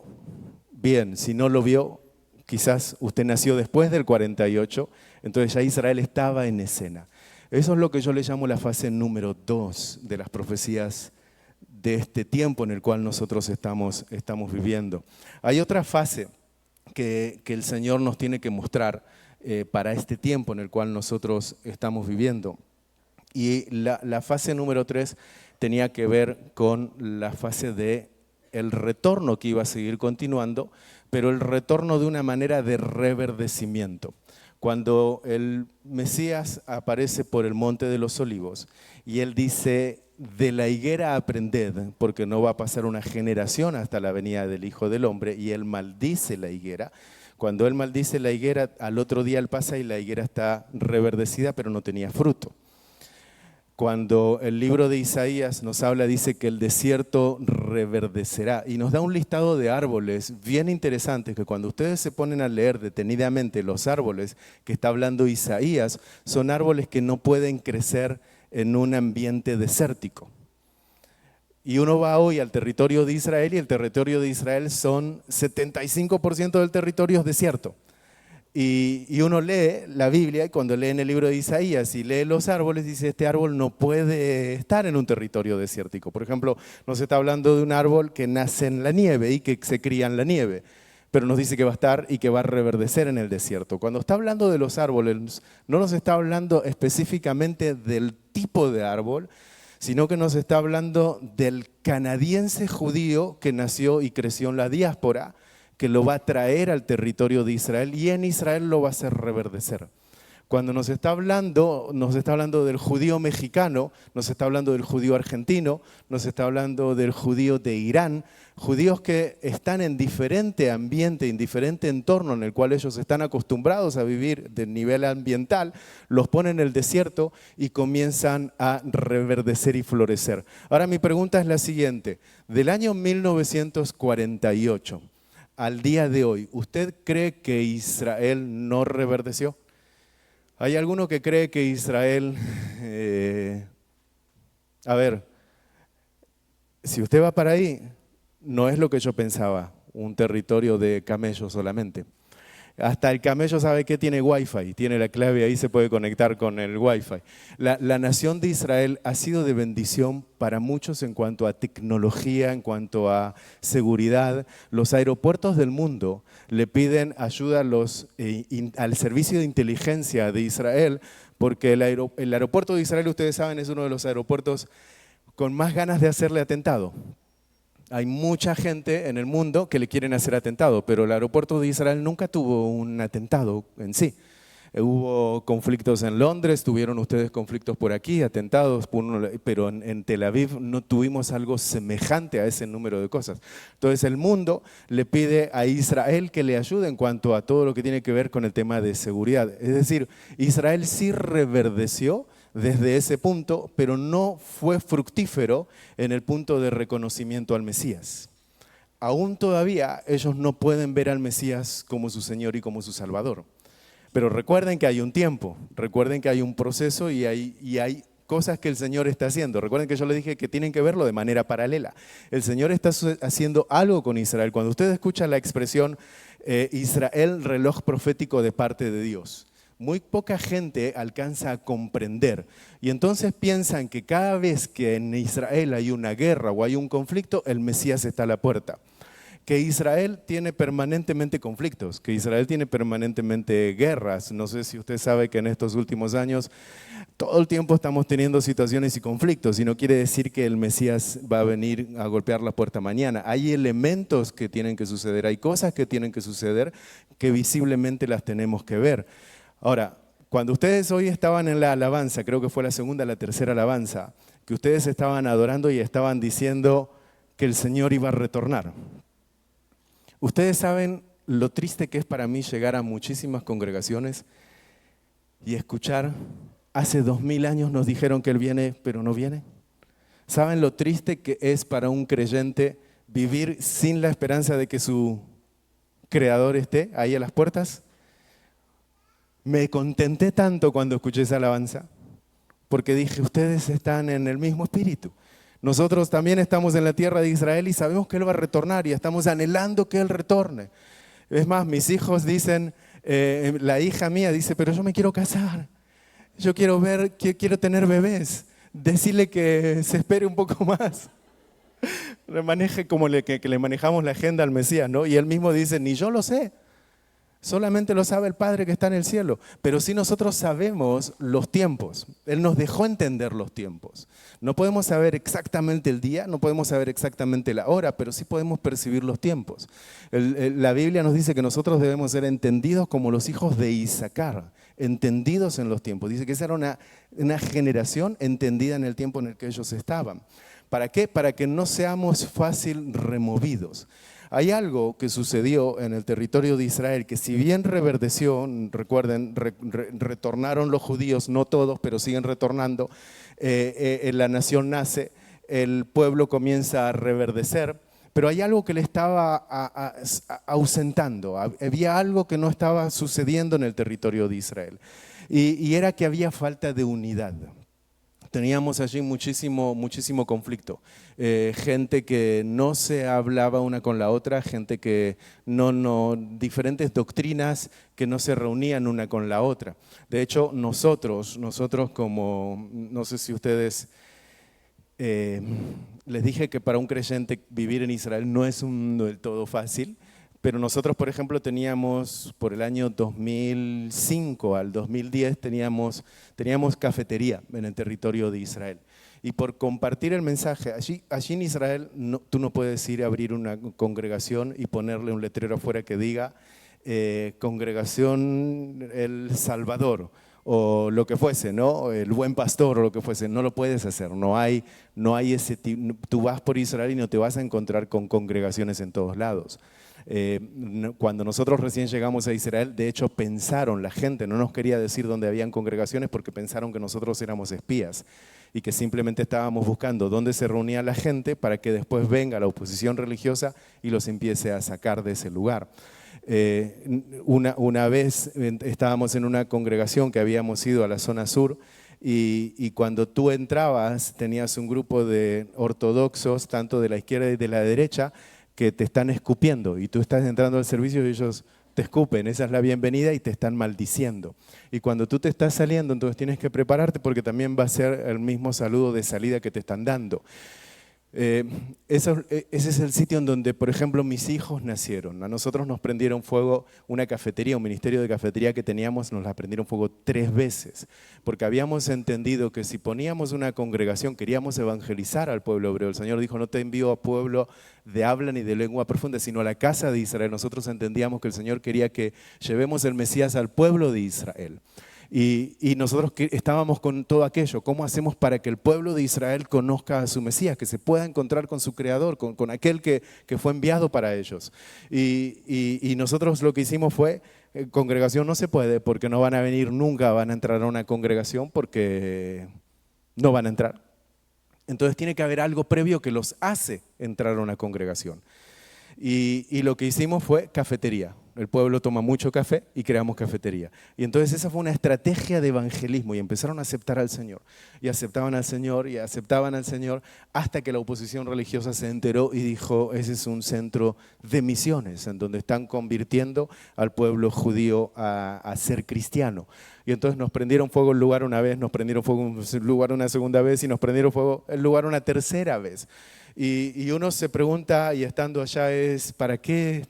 bien. Si no lo vio, quizás usted nació después del 48, entonces ya Israel estaba en escena. Eso es lo que yo le llamo la fase número 2 de las profecías de este tiempo en el cual nosotros estamos viviendo. Hay otra fase que el Señor nos tiene que mostrar para este tiempo en el cual nosotros estamos viviendo. Y la fase número 3 tenía que ver con la fase de el retorno que iba a seguir continuando, pero el retorno de una manera de reverdecimiento. Cuando el Mesías aparece por el Monte de los Olivos y él dice, de la higuera aprended, porque no va a pasar una generación hasta la venida del Hijo del Hombre, y él maldice la higuera. Cuando él maldice la higuera, al otro día él pasa y la higuera está reverdecida, pero no tenía fruto. Cuando el libro de Isaías nos habla, dice que el desierto reverdecerá y nos da un listado de árboles bien interesantes que cuando ustedes se ponen a leer detenidamente los árboles que está hablando Isaías, son árboles que no pueden crecer en un ambiente desértico. Y uno va hoy al territorio de Israel y el territorio de Israel son 75% del territorio es desierto. Y uno lee la Biblia y cuando lee en el libro de Isaías y lee los árboles, dice este árbol no puede estar en un territorio desértico. Por ejemplo, nos está hablando de un árbol que nace en la nieve y que se cría en la nieve, pero nos dice que va a estar y que va a reverdecer en el desierto. Cuando está hablando de los árboles, no nos está hablando específicamente del tipo de árbol, sino que nos está hablando del canadiense judío que nació y creció en la diáspora, que lo va a traer al territorio de Israel y en Israel lo va a hacer reverdecer. Cuando nos está hablando del judío mexicano, nos está hablando del judío argentino, nos está hablando del judío de Irán, judíos que están en diferente ambiente, en diferente entorno en el cual ellos están acostumbrados a vivir del nivel ambiental, los ponen en el desierto y comienzan a reverdecer y florecer. Ahora mi pregunta es la siguiente, del año 1948 al día de hoy, ¿usted cree que Israel no reverdeció? ¿Hay alguno que cree que Israel, si usted va para ahí, no es lo que yo pensaba, un territorio de camellos solamente. Hasta el camello sabe que tiene Wi-Fi, tiene la clave ahí, se puede conectar con el Wi-Fi. La nación de Israel ha sido de bendición para muchos en cuanto a tecnología, en cuanto a seguridad. Los aeropuertos del mundo le piden ayuda al servicio de inteligencia de Israel, porque el aeropuerto de Israel, ustedes saben, es uno de los aeropuertos con más ganas de hacerle atentado. Hay mucha gente en el mundo que le quieren hacer atentado, pero el aeropuerto de Israel nunca tuvo un atentado en sí. Hubo conflictos en Londres, tuvieron ustedes conflictos por aquí, atentados, pero en Tel Aviv no tuvimos algo semejante a ese número de cosas. Entonces el mundo le pide a Israel que le ayude en cuanto a todo lo que tiene que ver con el tema de seguridad. Es decir, Israel sí reverdeció desde ese punto, pero no fue fructífero en el punto de reconocimiento al Mesías. Aún todavía ellos no pueden ver al Mesías como su Señor y como su Salvador. Pero recuerden que hay un tiempo, recuerden que hay un proceso y hay cosas que el Señor está haciendo. Recuerden que yo les dije que tienen que verlo de manera paralela. El Señor está haciendo algo con Israel. Cuando ustedes escuchan la expresión Israel, reloj profético de parte de Dios, muy poca gente alcanza a comprender y entonces piensan que cada vez que en Israel hay una guerra o hay un conflicto, el Mesías está a la puerta. Que Israel tiene permanentemente conflictos, que Israel tiene permanentemente guerras. No sé si usted sabe que en estos últimos años todo el tiempo estamos teniendo situaciones y conflictos y no quiere decir que el Mesías va a venir a golpear la puerta mañana. Hay elementos que tienen que suceder, hay cosas que tienen que suceder que visiblemente las tenemos que ver. Ahora, cuando ustedes hoy estaban en la alabanza, creo que fue la segunda, la tercera alabanza, que ustedes estaban adorando y estaban diciendo que el Señor iba a retornar. Ustedes saben lo triste que es para mí llegar a muchísimas congregaciones y escuchar, hace 2000 años nos dijeron que Él viene, pero no viene. ¿Saben lo triste que es para un creyente vivir sin la esperanza de que su Creador esté ahí a las puertas? Me contenté tanto cuando escuché esa alabanza, porque dije, ustedes están en el mismo espíritu. Nosotros también estamos en la tierra de Israel y sabemos que Él va a retornar y estamos anhelando que Él retorne. Es más, mis hijos dicen, la hija mía dice, pero yo me quiero casar, yo quiero quiero tener bebés, decirle que se espere un poco más. Le maneje como que le manejamos la agenda al Mesías, ¿no? Y él mismo dice, ni yo lo sé. Solamente lo sabe el Padre que está en el cielo. Pero sí nosotros sabemos los tiempos. Él nos dejó entender los tiempos. No podemos saber exactamente el día, no podemos saber exactamente la hora, pero sí podemos percibir los tiempos. La Biblia nos dice que nosotros debemos ser entendidos como los hijos de Isaacar, entendidos en los tiempos. Dice que esa era una generación entendida en el tiempo en el que ellos estaban. ¿Para qué? Para que no seamos fácil removidos. Hay algo que sucedió en el territorio de Israel que si bien reverdeció, recuerden, retornaron los judíos, no todos, pero siguen retornando, la nación nace, el pueblo comienza a reverdecer, pero hay algo que le estaba ausentando, había algo que no estaba sucediendo en el territorio de Israel y era que había falta de unidad. Teníamos allí muchísimo conflicto. Gente que no se hablaba una con la otra, gente que diferentes doctrinas que no se reunían una con la otra. De hecho, nosotros como, no sé si ustedes, les dije que para un creyente vivir en Israel no es del todo fácil. Pero nosotros, por ejemplo, teníamos, por el año 2005 al 2010, teníamos cafetería en el territorio de Israel. Y por compartir el mensaje, allí en Israel tú no puedes ir a abrir una congregación y ponerle un letrero afuera que diga Congregación El Salvador o lo que fuese, ¿no? El Buen Pastor o lo que fuese. No lo puedes hacer, no hay ese tipo. Tú vas por Israel y no te vas a encontrar con congregaciones en todos lados. Cuando nosotros recién llegamos a Israel, de hecho la gente no nos quería decir dónde habían congregaciones porque pensaron que nosotros éramos espías y que simplemente estábamos buscando dónde se reunía la gente para que después venga la oposición religiosa y los empiece a sacar de ese lugar. Una vez estábamos en una congregación que habíamos ido a la zona sur y cuando tú entrabas tenías un grupo de ortodoxos, tanto de la izquierda y de la derecha, que te están escupiendo y tú estás entrando al servicio y ellos te escupen, esa es la bienvenida y te están maldiciendo. Y cuando tú te estás saliendo, entonces tienes que prepararte porque también va a ser el mismo saludo de salida que te están dando. Ese es el sitio en donde, por ejemplo, mis hijos nacieron. A nosotros nos prendieron fuego una cafetería, un ministerio de cafetería que teníamos, nos la prendieron fuego 3 veces, porque habíamos entendido que si poníamos una congregación, queríamos evangelizar al pueblo hebreo. El Señor dijo, no te envío a pueblo de habla ni de lengua profunda, sino a la casa de Israel. Nosotros entendíamos que el Señor quería que llevemos el Mesías al pueblo de Israel. Y nosotros estábamos con todo aquello. ¿Cómo hacemos para que el pueblo de Israel conozca a su Mesías, que se pueda encontrar con su Creador, con aquel que fue enviado para ellos? Y nosotros lo que hicimos fue, congregación no se puede porque no van a venir nunca, van a entrar a una congregación porque no van a entrar. Entonces tiene que haber algo previo que los hace entrar a una congregación. Y lo que hicimos fue cafetería. El pueblo toma mucho café y creamos cafetería. Y entonces esa fue una estrategia de evangelismo y empezaron a aceptar al Señor. Y aceptaban al Señor y aceptaban al Señor hasta que la oposición religiosa se enteró y dijo, ese es un centro de misiones en donde están convirtiendo al pueblo judío a ser cristiano. Y entonces nos prendieron fuego el lugar una vez, nos prendieron fuego el lugar una segunda vez y nos prendieron fuego el lugar una tercera vez. Y uno se pregunta, y estando allá es, ¿para qué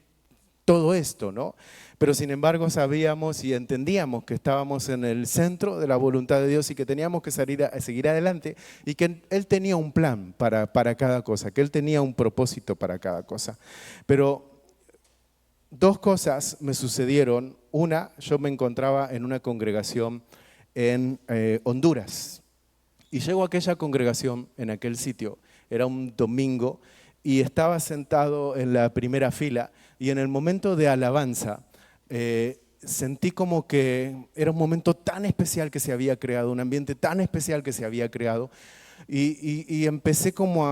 todo esto, no? Pero sin embargo sabíamos y entendíamos que estábamos en el centro de la voluntad de Dios y que teníamos que seguir adelante y que Él tenía un plan para cada cosa, que Él tenía un propósito para cada cosa. Pero 2 cosas me sucedieron. Una, yo me encontraba en una congregación en Honduras y llego a aquella congregación en aquel sitio. Era un domingo y estaba sentado en la primera fila y en el momento de alabanza sentí como que era un momento tan especial que se había creado, un ambiente tan especial que se había creado y empecé como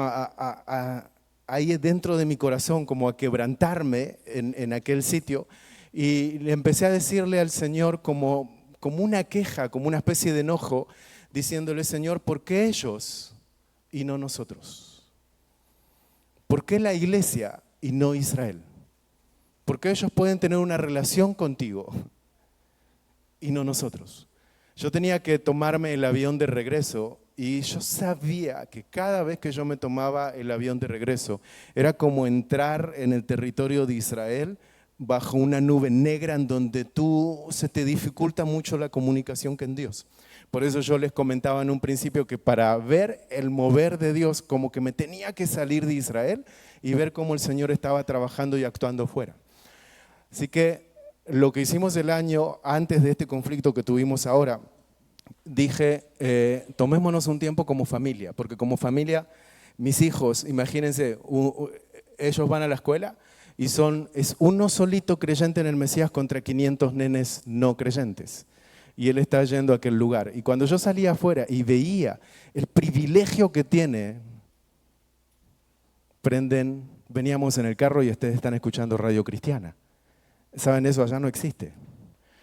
ahí dentro de mi corazón como a quebrantarme en aquel sitio y le empecé a decirle al Señor como una queja, como una especie de enojo, diciéndole, Señor, ¿por qué ellos y no nosotros? ¿Por qué la iglesia y no Israel? ¿Por qué ellos pueden tener una relación contigo y no nosotros? Yo tenía que tomarme el avión de regreso y yo sabía que cada vez que yo me tomaba el avión de regreso era como entrar en el territorio de Israel bajo una nube negra en donde se te dificulta mucho la comunicación con Dios. Por eso yo les comentaba en un principio que para ver el mover de Dios, como que me tenía que salir de Israel y ver cómo el Señor estaba trabajando y actuando fuera. Así que lo que hicimos el año antes de este conflicto que tuvimos ahora, dije, tomémonos un tiempo como familia, porque como familia, mis hijos, imagínense, ellos van a la escuela y es uno solito creyente en el Mesías contra 500 nenes no creyentes. Y él está yendo a aquel lugar. Y cuando yo salía afuera y veía el privilegio que tiene, veníamos en el carro y ustedes están escuchando radio cristiana. ¿Saben eso? Allá no existe.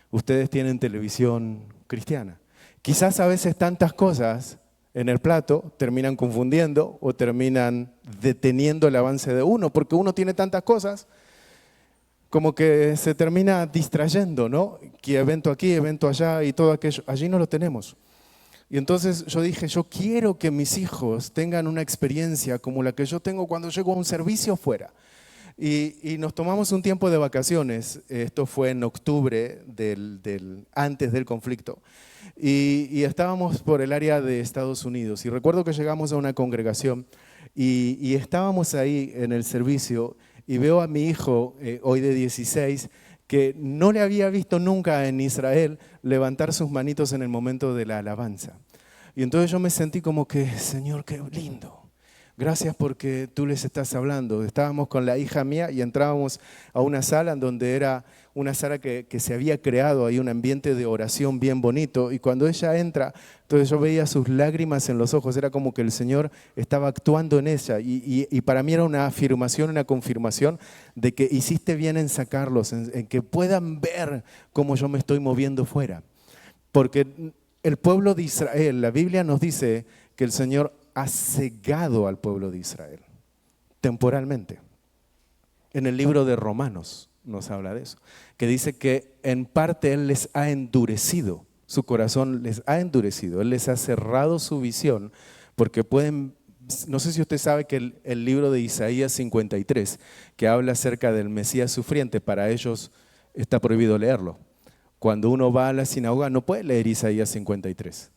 Ustedes tienen televisión cristiana. Quizás a veces tantas cosas en el plato terminan confundiendo o terminan deteniendo el avance de uno, porque uno tiene tantas cosas como que se termina distrayendo, ¿no? Que evento aquí, evento allá y todo aquello. Allí no lo tenemos. Y entonces yo dije, yo quiero que mis hijos tengan una experiencia como la que yo tengo cuando llego a un servicio fuera. Y nos tomamos un tiempo de vacaciones. Esto fue en octubre antes del conflicto. Y estábamos por el área de Estados Unidos. Y recuerdo que llegamos a una congregación y estábamos ahí en el servicio. Y veo a mi hijo, hoy de 16, que no le había visto nunca en Israel levantar sus manitos en el momento de la alabanza. Y entonces yo me sentí como que, Señor, qué lindo. Gracias porque tú les estás hablando. Estábamos con la hija mía y entrábamos a una sala en donde era una sala que se había creado, ahí un ambiente de oración bien bonito. Y cuando ella entra, entonces yo veía sus lágrimas en los ojos. Era como que el Señor estaba actuando en ella. Y para mí era una afirmación, una confirmación de que hiciste bien en sacarlos, en que puedan ver cómo yo me estoy moviendo fuera. Porque el pueblo de Israel, la Biblia nos dice que el Señor ha cegado al pueblo de Israel temporalmente. En el libro de Romanos nos habla de eso, que dice que en parte Él les ha endurecido, su corazón les ha endurecido, Él les ha cerrado su visión, porque pueden, no sé si usted sabe que el libro de Isaías 53, que habla acerca del Mesías sufriente, para ellos está prohibido leerlo. Cuando uno va a la sinagoga no puede leer Isaías 53,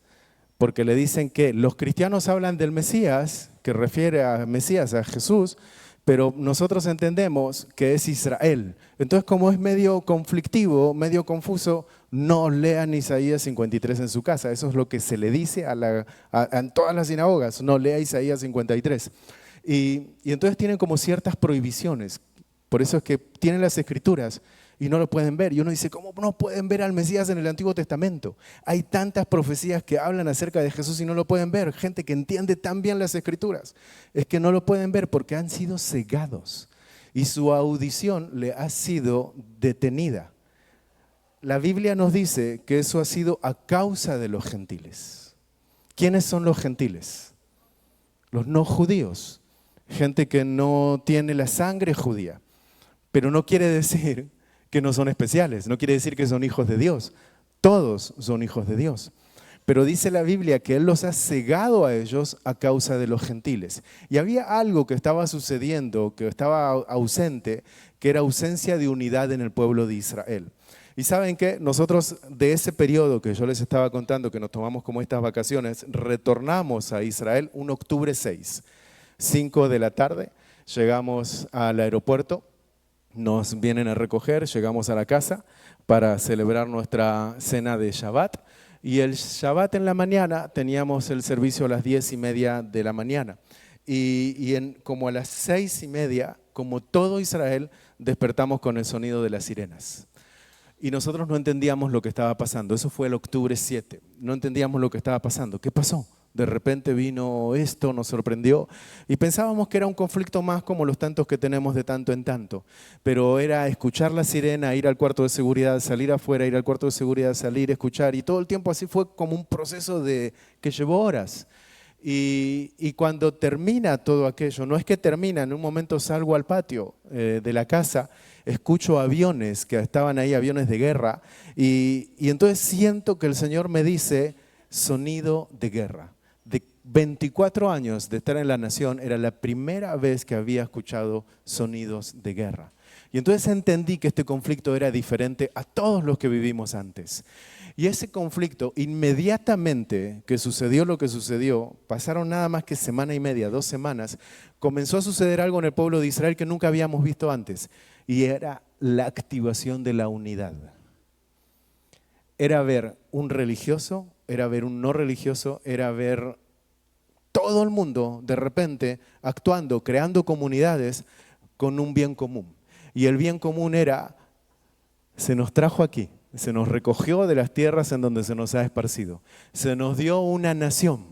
porque le dicen que los cristianos hablan del Mesías, que refiere a Mesías, a Jesús, pero nosotros entendemos que es Israel. Entonces, como es medio conflictivo, medio confuso, no lean Isaías 53 en su casa. Eso es lo que se le dice en todas las sinagogas, no lea Isaías 53. Y entonces tienen como ciertas prohibiciones. Por eso es que tienen las escrituras y no lo pueden ver. Y uno dice, ¿cómo no pueden ver al Mesías en el Antiguo Testamento? Hay tantas profecías que hablan acerca de Jesús y no lo pueden ver. Gente que entiende tan bien las escrituras. Es que no lo pueden ver porque han sido cegados y su audición le ha sido detenida. La Biblia nos dice que eso ha sido a causa de los gentiles. ¿Quiénes son los gentiles? Los no judíos. Gente que no tiene la sangre judía. Pero no quiere decir que no son especiales, no quiere decir que son hijos de Dios. Todos son hijos de Dios. Pero dice la Biblia que Él los ha cegado a ellos a causa de los gentiles. Y había algo que estaba sucediendo, que estaba ausente, que era ausencia de unidad en el pueblo de Israel. Y ¿saben qué? Nosotros de ese periodo que yo les estaba contando, que nos tomamos como estas vacaciones, retornamos a Israel un octubre 6, 5 de la tarde, llegamos al aeropuerto. Nos vienen a recoger, llegamos a la casa para celebrar nuestra cena de Shabbat. Y el Shabbat en la mañana teníamos el servicio a las 10:30 de la mañana. Como a las 6:30, como todo Israel, despertamos con el sonido de las sirenas. Y nosotros no entendíamos lo que estaba pasando. Eso fue el octubre 7. No entendíamos lo que estaba pasando. ¿Qué pasó? De repente vino esto, nos sorprendió y pensábamos que era un conflicto más como los tantos que tenemos de tanto en tanto. Pero era escuchar la sirena, ir al cuarto de seguridad, salir afuera, ir al cuarto de seguridad, salir, escuchar. Y todo el tiempo así fue como un proceso que llevó horas. Y cuando termina todo aquello, no es que termina, en un momento salgo al patio de la casa, escucho aviones que estaban ahí, aviones de guerra, y entonces siento que el Señor me dice, sonido de guerra. De 24 años de estar en la nación, era la primera vez que había escuchado sonidos de guerra. Y entonces entendí que este conflicto era diferente a todos los que vivimos antes. Y ese conflicto, inmediatamente que sucedió lo que sucedió, pasaron nada más que semana y media, 2 semanas, comenzó a suceder algo en el pueblo de Israel que nunca habíamos visto antes. Y era la activación de la unidad. Era ver un religioso, era ver un no religioso, era ver todo el mundo de repente actuando, creando comunidades con un bien común. Y el bien común era, se nos trajo aquí, se nos recogió de las tierras en donde se nos ha esparcido. Se nos dio una nación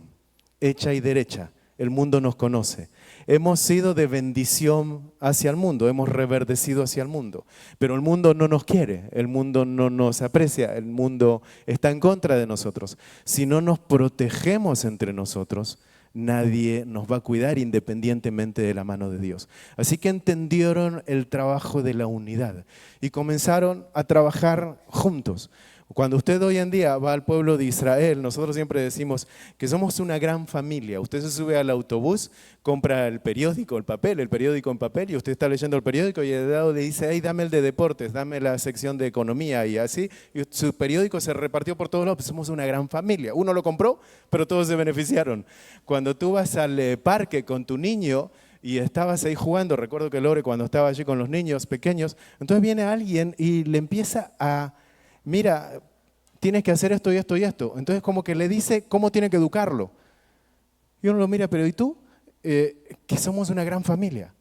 hecha y derecha. El mundo nos conoce. Hemos sido de bendición hacia el mundo, hemos reverdecido hacia el mundo. Pero el mundo no nos quiere, el mundo no nos aprecia, el mundo está en contra de nosotros. Si no nos protegemos entre nosotros, nadie nos va a cuidar independientemente de la mano de Dios. Así que entendieron el trabajo de la unidad y comenzaron a trabajar juntos. Cuando usted hoy en día va al pueblo de Israel, nosotros siempre decimos que somos una gran familia. Usted se sube al autobús, compra el periódico en papel, y usted está leyendo el periódico y al lado le dice, hey, dame el de deportes, dame la sección de economía, y así. Y su periódico se repartió por todos lados, pues somos una gran familia. Uno lo compró, pero todos se beneficiaron. Cuando tú vas al parque con tu niño y estabas ahí jugando, recuerdo que Lore cuando estaba allí con los niños pequeños, entonces viene alguien y le empieza a... Mira, tienes que hacer esto y esto y esto. Entonces como que le dice cómo tiene que educarlo. Y uno lo mira, pero ¿y tú? Que somos una gran familia.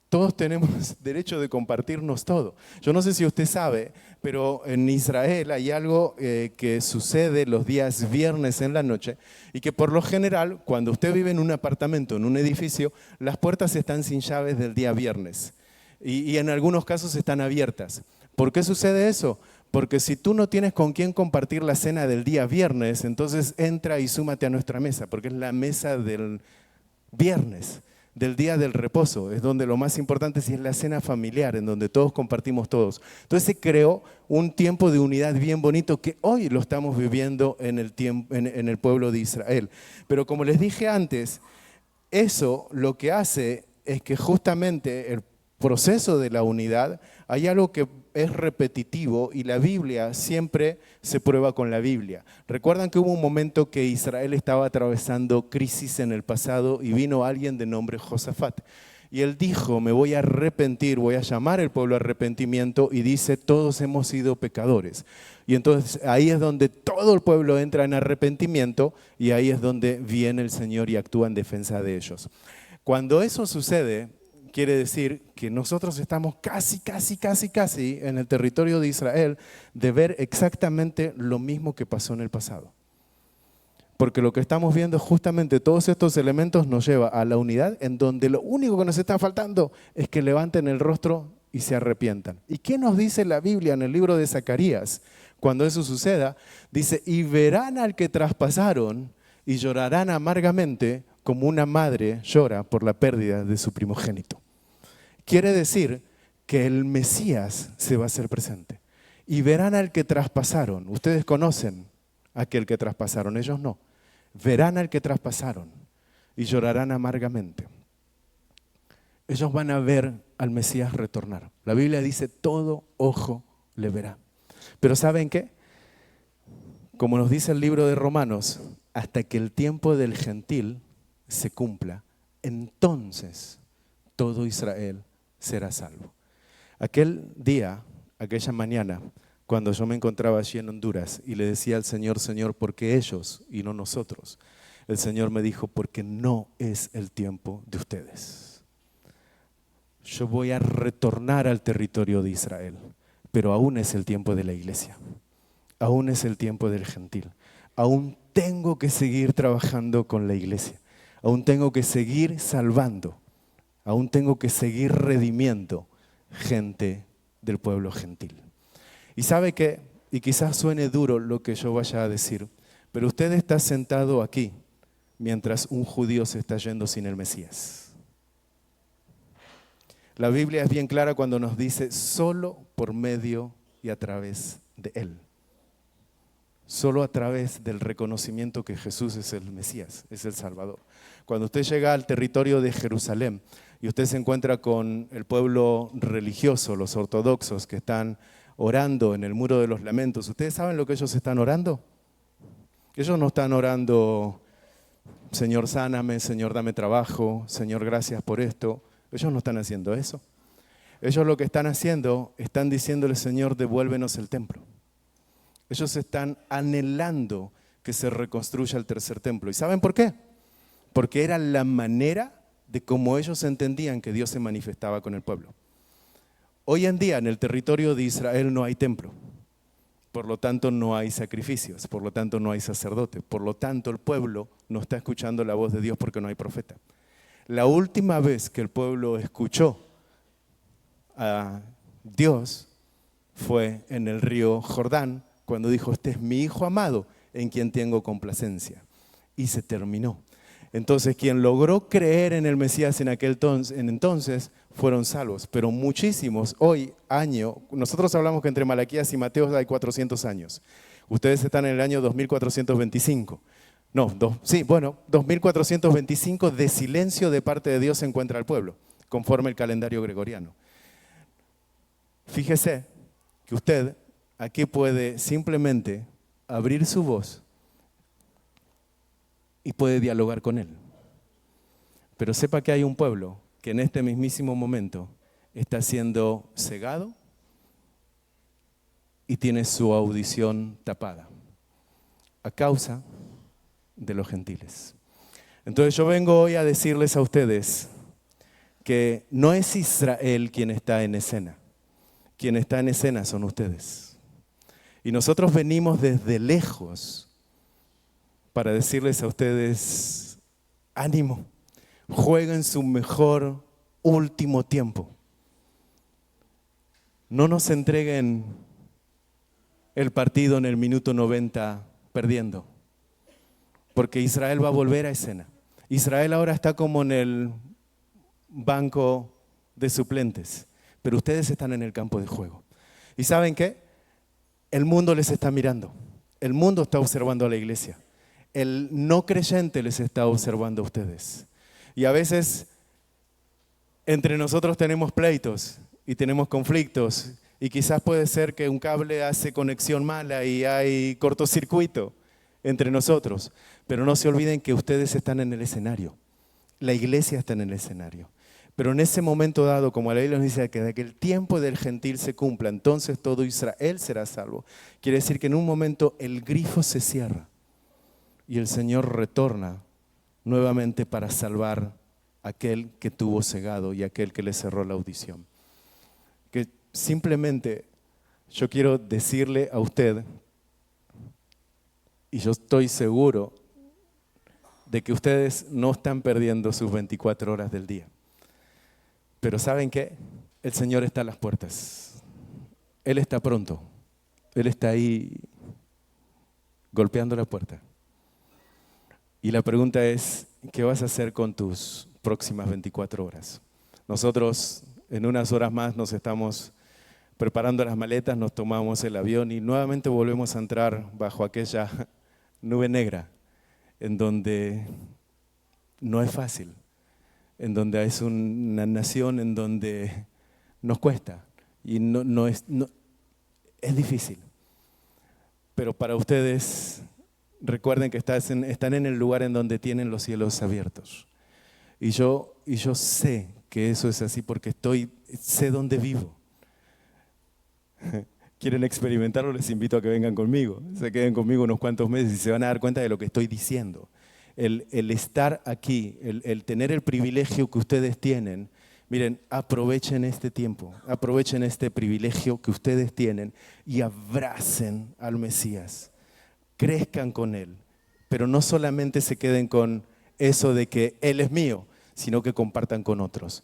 Todos tenemos derecho de compartirnos todo. Yo no sé si usted sabe, pero en Israel hay algo que sucede los días viernes en la noche y que por lo general, cuando usted vive en un apartamento, en un edificio, las puertas están sin llaves del día viernes y en algunos casos están abiertas. ¿Por qué sucede eso? Porque si tú no tienes con quién compartir la cena del día viernes, entonces entra y súmate a nuestra mesa, porque es la mesa del viernes. del día del reposo, es donde lo más importante es la cena familiar, en donde todos compartimos todos. Entonces se creó un tiempo de unidad bien bonito que hoy lo estamos viviendo en el pueblo de Israel. Pero como les dije antes, eso lo que hace es que justamente el proceso de la unidad, hay algo que es repetitivo y la Biblia siempre se prueba con la Biblia. Recuerdan que hubo un momento que Israel estaba atravesando crisis en el pasado y vino alguien de nombre Josafat. Y él dijo, me voy a arrepentir, voy a llamar al pueblo a arrepentimiento, y dice, todos hemos sido pecadores. Y entonces ahí es donde todo el pueblo entra en arrepentimiento y ahí es donde viene el Señor y actúa en defensa de ellos. Cuando eso sucede, quiere decir que nosotros estamos casi en el territorio de Israel de ver exactamente lo mismo que pasó en el pasado. Porque lo que estamos viendo justamente todos estos elementos nos lleva a la unidad en donde lo único que nos está faltando es que levanten el rostro y se arrepientan. ¿Y qué nos dice la Biblia en el libro de Zacarías? Cuando eso suceda, dice, y verán al que traspasaron y llorarán amargamente como una madre llora por la pérdida de su primogénito. Quiere decir que el Mesías se va a hacer presente. Y verán al que traspasaron. Ustedes conocen a aquel que traspasaron, ellos no. Verán al que traspasaron y llorarán amargamente. Ellos van a ver al Mesías retornar. La Biblia dice, todo ojo le verá. Pero ¿saben qué? Como nos dice el libro de Romanos, hasta que el tiempo del gentil se cumpla, entonces todo Israel será salvo. Aquel día, aquella mañana, cuando yo me encontraba allí en Honduras y le decía al Señor, Señor, ¿por qué ellos y no nosotros? El Señor me dijo, porque no es el tiempo de ustedes. Yo voy a retornar al territorio de Israel, pero aún es el tiempo de la iglesia, aún es el tiempo del gentil. Aún tengo que seguir trabajando con la iglesia, aún tengo que seguir salvando, aún tengo que seguir redimiendo gente del pueblo gentil. Y sabe que, y quizás suene duro lo que yo vaya a decir, pero usted está sentado aquí mientras un judío se está yendo sin el Mesías. La Biblia es bien clara cuando nos dice solo por medio y a través de Él. Solo a través del reconocimiento que Jesús es el Mesías, es el Salvador. Cuando usted llega al territorio de Jerusalén y usted se encuentra con el pueblo religioso, los ortodoxos que están orando en el Muro de los Lamentos, ¿ustedes saben lo que ellos están orando? Ellos no están orando, Señor, sáname, Señor, dame trabajo, Señor, gracias por esto. Ellos no están haciendo eso. Ellos lo que están haciendo, están diciéndole, Señor, devuélvenos el templo. Ellos están anhelando que se reconstruya el tercer templo. ¿Y saben por qué? Porque era la manera de cómo ellos entendían que Dios se manifestaba con el pueblo. Hoy en día en el territorio de Israel no hay templo, por lo tanto no hay sacrificios, por lo tanto no hay sacerdote, por lo tanto el pueblo no está escuchando la voz de Dios porque no hay profeta. La última vez que el pueblo escuchó a Dios fue en el río Jordán, cuando dijo, este es mi hijo amado en quien tengo complacencia. Y se terminó. Entonces, quien logró creer en el Mesías en aquel entonces fueron salvos, pero muchísimos hoy, nosotros hablamos que entre Malaquías y Mateo hay 400 años. Ustedes están en el año 2425. 2425 de silencio de parte de Dios se encuentra el pueblo, conforme el calendario gregoriano. Fíjese que usted aquí puede simplemente abrir su voz y puede dialogar con Él. Pero sepa que hay un pueblo que en este mismísimo momento está siendo cegado y tiene su audición tapada a causa de los gentiles. Entonces yo vengo hoy a decirles a ustedes que no es Israel quien está en escena. Quien está en escena son ustedes. Y nosotros venimos desde lejos para decirles a ustedes, ánimo, jueguen su mejor último tiempo. No nos entreguen el partido en el minuto 90 perdiendo, porque Israel va a volver a escena. Israel ahora está como en el banco de suplentes, pero ustedes están en el campo de juego. ¿Y saben qué? El mundo les está mirando. El mundo está observando a la iglesia. El no creyente les está observando a ustedes. Y a veces entre nosotros tenemos pleitos y tenemos conflictos y quizás puede ser que un cable hace conexión mala y hay cortocircuito entre nosotros. Pero no se olviden que ustedes están en el escenario. La iglesia está en el escenario. Pero en ese momento dado, como la Biblia nos dice, que el tiempo del gentil se cumpla, entonces todo Israel será salvo. Quiere decir que en un momento el grifo se cierra y el Señor retorna nuevamente para salvar a aquel que tuvo cegado y aquel que le cerró la audición. Que simplemente yo quiero decirle a usted, y yo estoy seguro de que ustedes no están perdiendo sus 24 horas del día. Pero ¿saben qué? El Señor está a las puertas. Él está pronto. Él está ahí golpeando la puerta. Y la pregunta es, ¿qué vas a hacer con tus próximas 24 horas? Nosotros en unas horas más nos estamos preparando las maletas, nos tomamos el avión y nuevamente volvemos a entrar bajo aquella nube negra en donde no es fácil, en donde es una nación en donde nos cuesta y es difícil. Pero para ustedes, recuerden que están en el lugar en donde tienen los cielos abiertos. Y yo sé que eso es así porque sé dónde vivo. ¿Quieren experimentarlo? Les invito a que vengan conmigo. Se queden conmigo unos cuantos meses y se van a dar cuenta de lo que estoy diciendo. El estar aquí, el tener el privilegio que ustedes tienen, miren, aprovechen este tiempo, aprovechen este privilegio que ustedes tienen y abracen al Mesías, crezcan con Él, pero no solamente se queden con eso de que Él es mío, sino que compartan con otros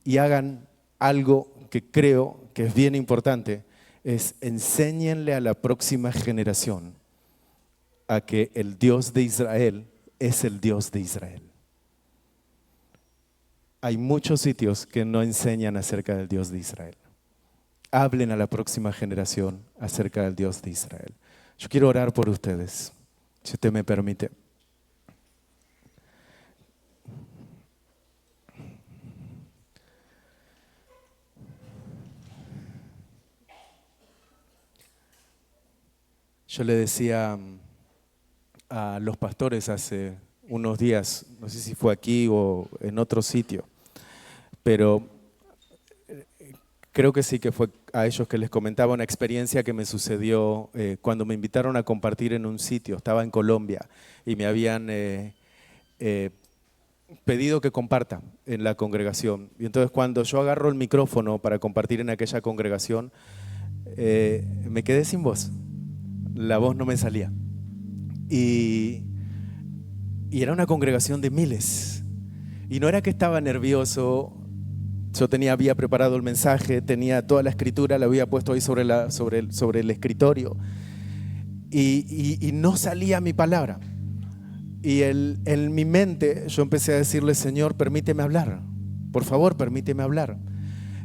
y hagan algo que creo que es bien importante, es enséñenle a la próxima generación a que el Dios de Israel es el Dios de Israel. Hay muchos sitios que no enseñan acerca del Dios de Israel. Hablen a la próxima generación acerca del Dios de Israel. Yo quiero orar por ustedes, si usted me permite. Yo le decía a los pastores hace unos días, no sé si fue aquí o en otro sitio, pero creo que sí que fue a ellos que les comentaba una experiencia que me sucedió cuando me invitaron a compartir en un sitio. Estaba en Colombia y me habían pedido que comparta en la congregación. Y entonces cuando yo agarro el micrófono para compartir en aquella congregación, me quedé sin voz. La voz no me salía. Y era una congregación de miles. Y no era que estaba nervioso. Yo había preparado el mensaje, tenía toda la escritura, la había puesto ahí sobre el escritorio. Y no salía mi palabra. Y en mi mente yo empecé a decirle, Señor, permíteme hablar. Por favor, permíteme hablar.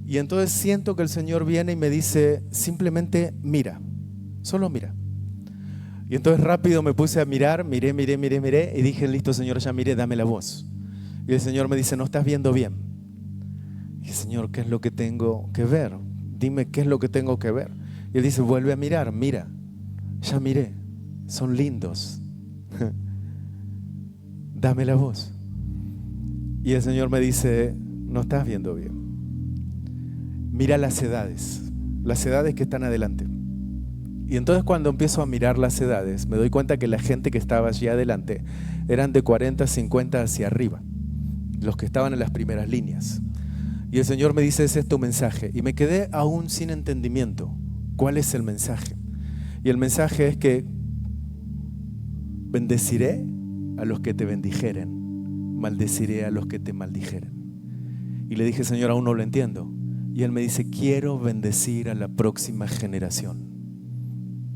Y entonces siento que el Señor viene y me dice, simplemente mira, solo mira. Y entonces rápido me puse a mirar, miré y dije, listo Señor, ya miré, dame la voz. Y el Señor me dice, no estás viendo bien. Y dije, Señor, ¿qué es lo que tengo que ver? Dime qué es lo que tengo que ver. Y Él dice, vuelve a mirar, mira, ya miré, son lindos. Dame la voz. Y el Señor me dice, no estás viendo bien. Mira las edades que están adelante. Y entonces cuando empiezo a mirar las edades, me doy cuenta que la gente que estaba allí adelante eran de 40, 50 hacia arriba, los que estaban en las primeras líneas. Y el Señor me dice, ese es tu mensaje. Y me quedé aún sin entendimiento. ¿Cuál es el mensaje? Y el mensaje es que bendeciré a los que te bendijeren, maldeciré a los que te maldijeren. Y le dije, Señor, aún no lo entiendo. Y Él me dice, quiero bendecir a la próxima generación.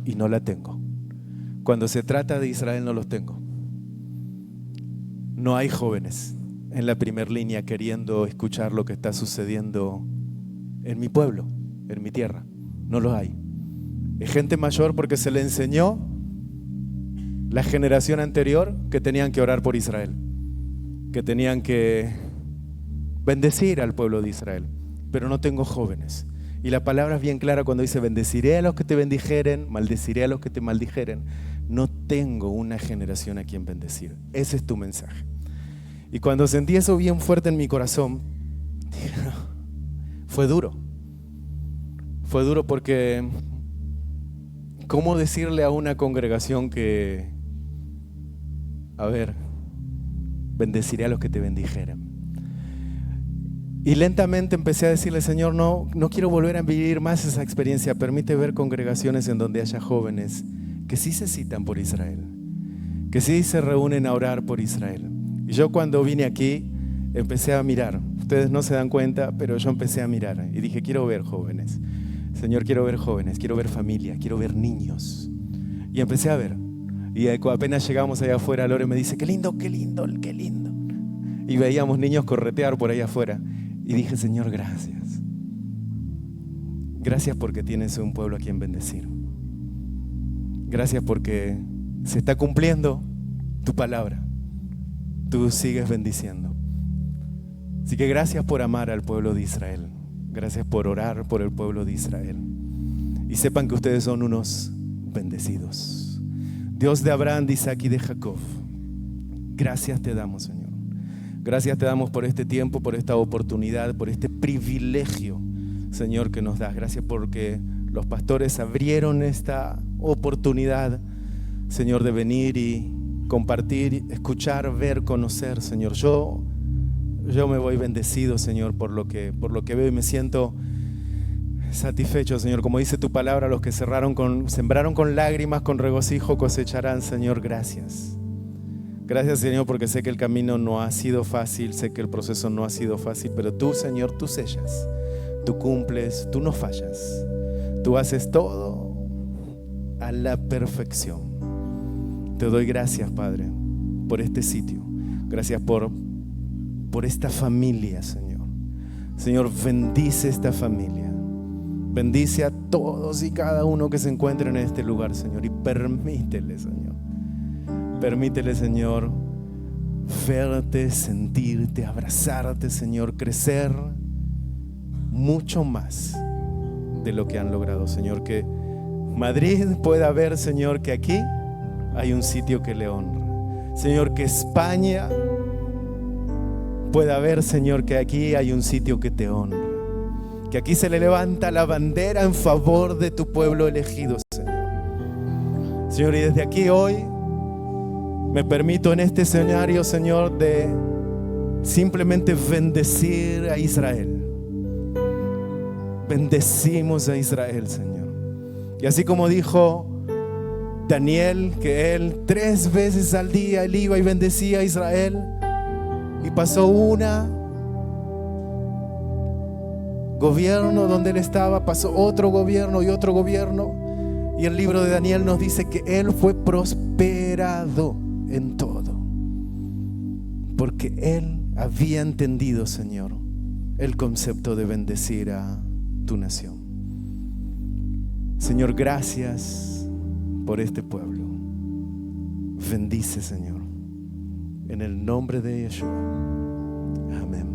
Y no la tengo. Cuando se trata de Israel no los tengo. No hay jóvenes en la primera línea queriendo escuchar lo que está sucediendo en mi pueblo, en mi tierra. No los hay. Es gente mayor porque se le enseñó la generación anterior que tenían que orar por Israel, que tenían que bendecir al pueblo de Israel. Pero no tengo jóvenes. Y la palabra es bien clara cuando dice: bendeciré a los que te bendijeren, maldeciré a los que te maldijeren. No tengo una generación a quien bendecir. Ese es tu mensaje. Y cuando sentí eso bien fuerte en mi corazón, fue duro. Fue duro porque ¿cómo decirle a una congregación que, bendeciré a los que te bendijeren? Y lentamente empecé a decirle: Señor, no quiero volver a vivir más esa experiencia. Permite ver congregaciones en donde haya jóvenes que sí se citan por Israel, que sí se reúnen a orar por Israel. Y yo cuando vine aquí empecé a mirar. Ustedes no se dan cuenta, pero yo empecé a mirar y dije: quiero ver jóvenes. Señor, quiero ver jóvenes, quiero ver familia, quiero ver niños. Y empecé a ver. Y apenas llegamos allá afuera, Lore me dice: qué lindo, qué lindo, qué lindo. Y veíamos niños corretear por ahí afuera. Y dije: Señor, gracias. Gracias porque tienes un pueblo a quien bendecir. Gracias porque se está cumpliendo tu palabra. Tú sigues bendiciendo. Así que gracias por amar al pueblo de Israel. Gracias por orar por el pueblo de Israel. Y sepan que ustedes son unos bendecidos. Dios de Abraham, de Isaac y de Jacob, gracias te damos, Señor. Gracias te damos por este tiempo, por esta oportunidad, por este privilegio, Señor, que nos das. Gracias porque los pastores abrieron esta oportunidad, Señor, de venir y compartir, escuchar, ver, conocer, Señor. Yo me voy bendecido, Señor, por lo que veo, y me siento satisfecho, Señor. Como dice tu palabra, los que sembraron con lágrimas, con regocijo cosecharán, Señor. Gracias. Gracias, Señor, porque sé que el camino no ha sido fácil, sé que el proceso no ha sido fácil, pero tú, Señor, tú sellas, tú cumples, tú no fallas. Tú haces todo a la perfección. Te doy gracias, Padre, por este sitio. Gracias por esta familia, Señor. Señor, bendice esta familia. Bendice a todos y cada uno que se encuentren en este lugar, Señor. Y permítele, Señor. Permítele, Señor, verte, sentirte, abrazarte, Señor, crecer mucho más de lo que han logrado, Señor. Que Madrid pueda ver, Señor, que aquí hay un sitio que le honra. Señor, que España pueda ver, Señor, que aquí hay un sitio que te honra. Que aquí se le levanta la bandera en favor de tu pueblo elegido, Señor. Señor, y desde aquí hoy me permito en este escenario, Señor, de simplemente bendecir a Israel. Bendecimos a Israel, Señor. Y así como dijo Daniel, que él 3 veces al día él iba y bendecía a Israel, y pasó una gobierno donde él estaba, pasó otro gobierno y otro gobierno, y el libro de Daniel nos dice que él fue prosperado en todo, porque él había entendido, Señor, el concepto de bendecir a tu nación. Señor, gracias por este pueblo. Bendice, Señor, en el nombre de Yeshua. Amén.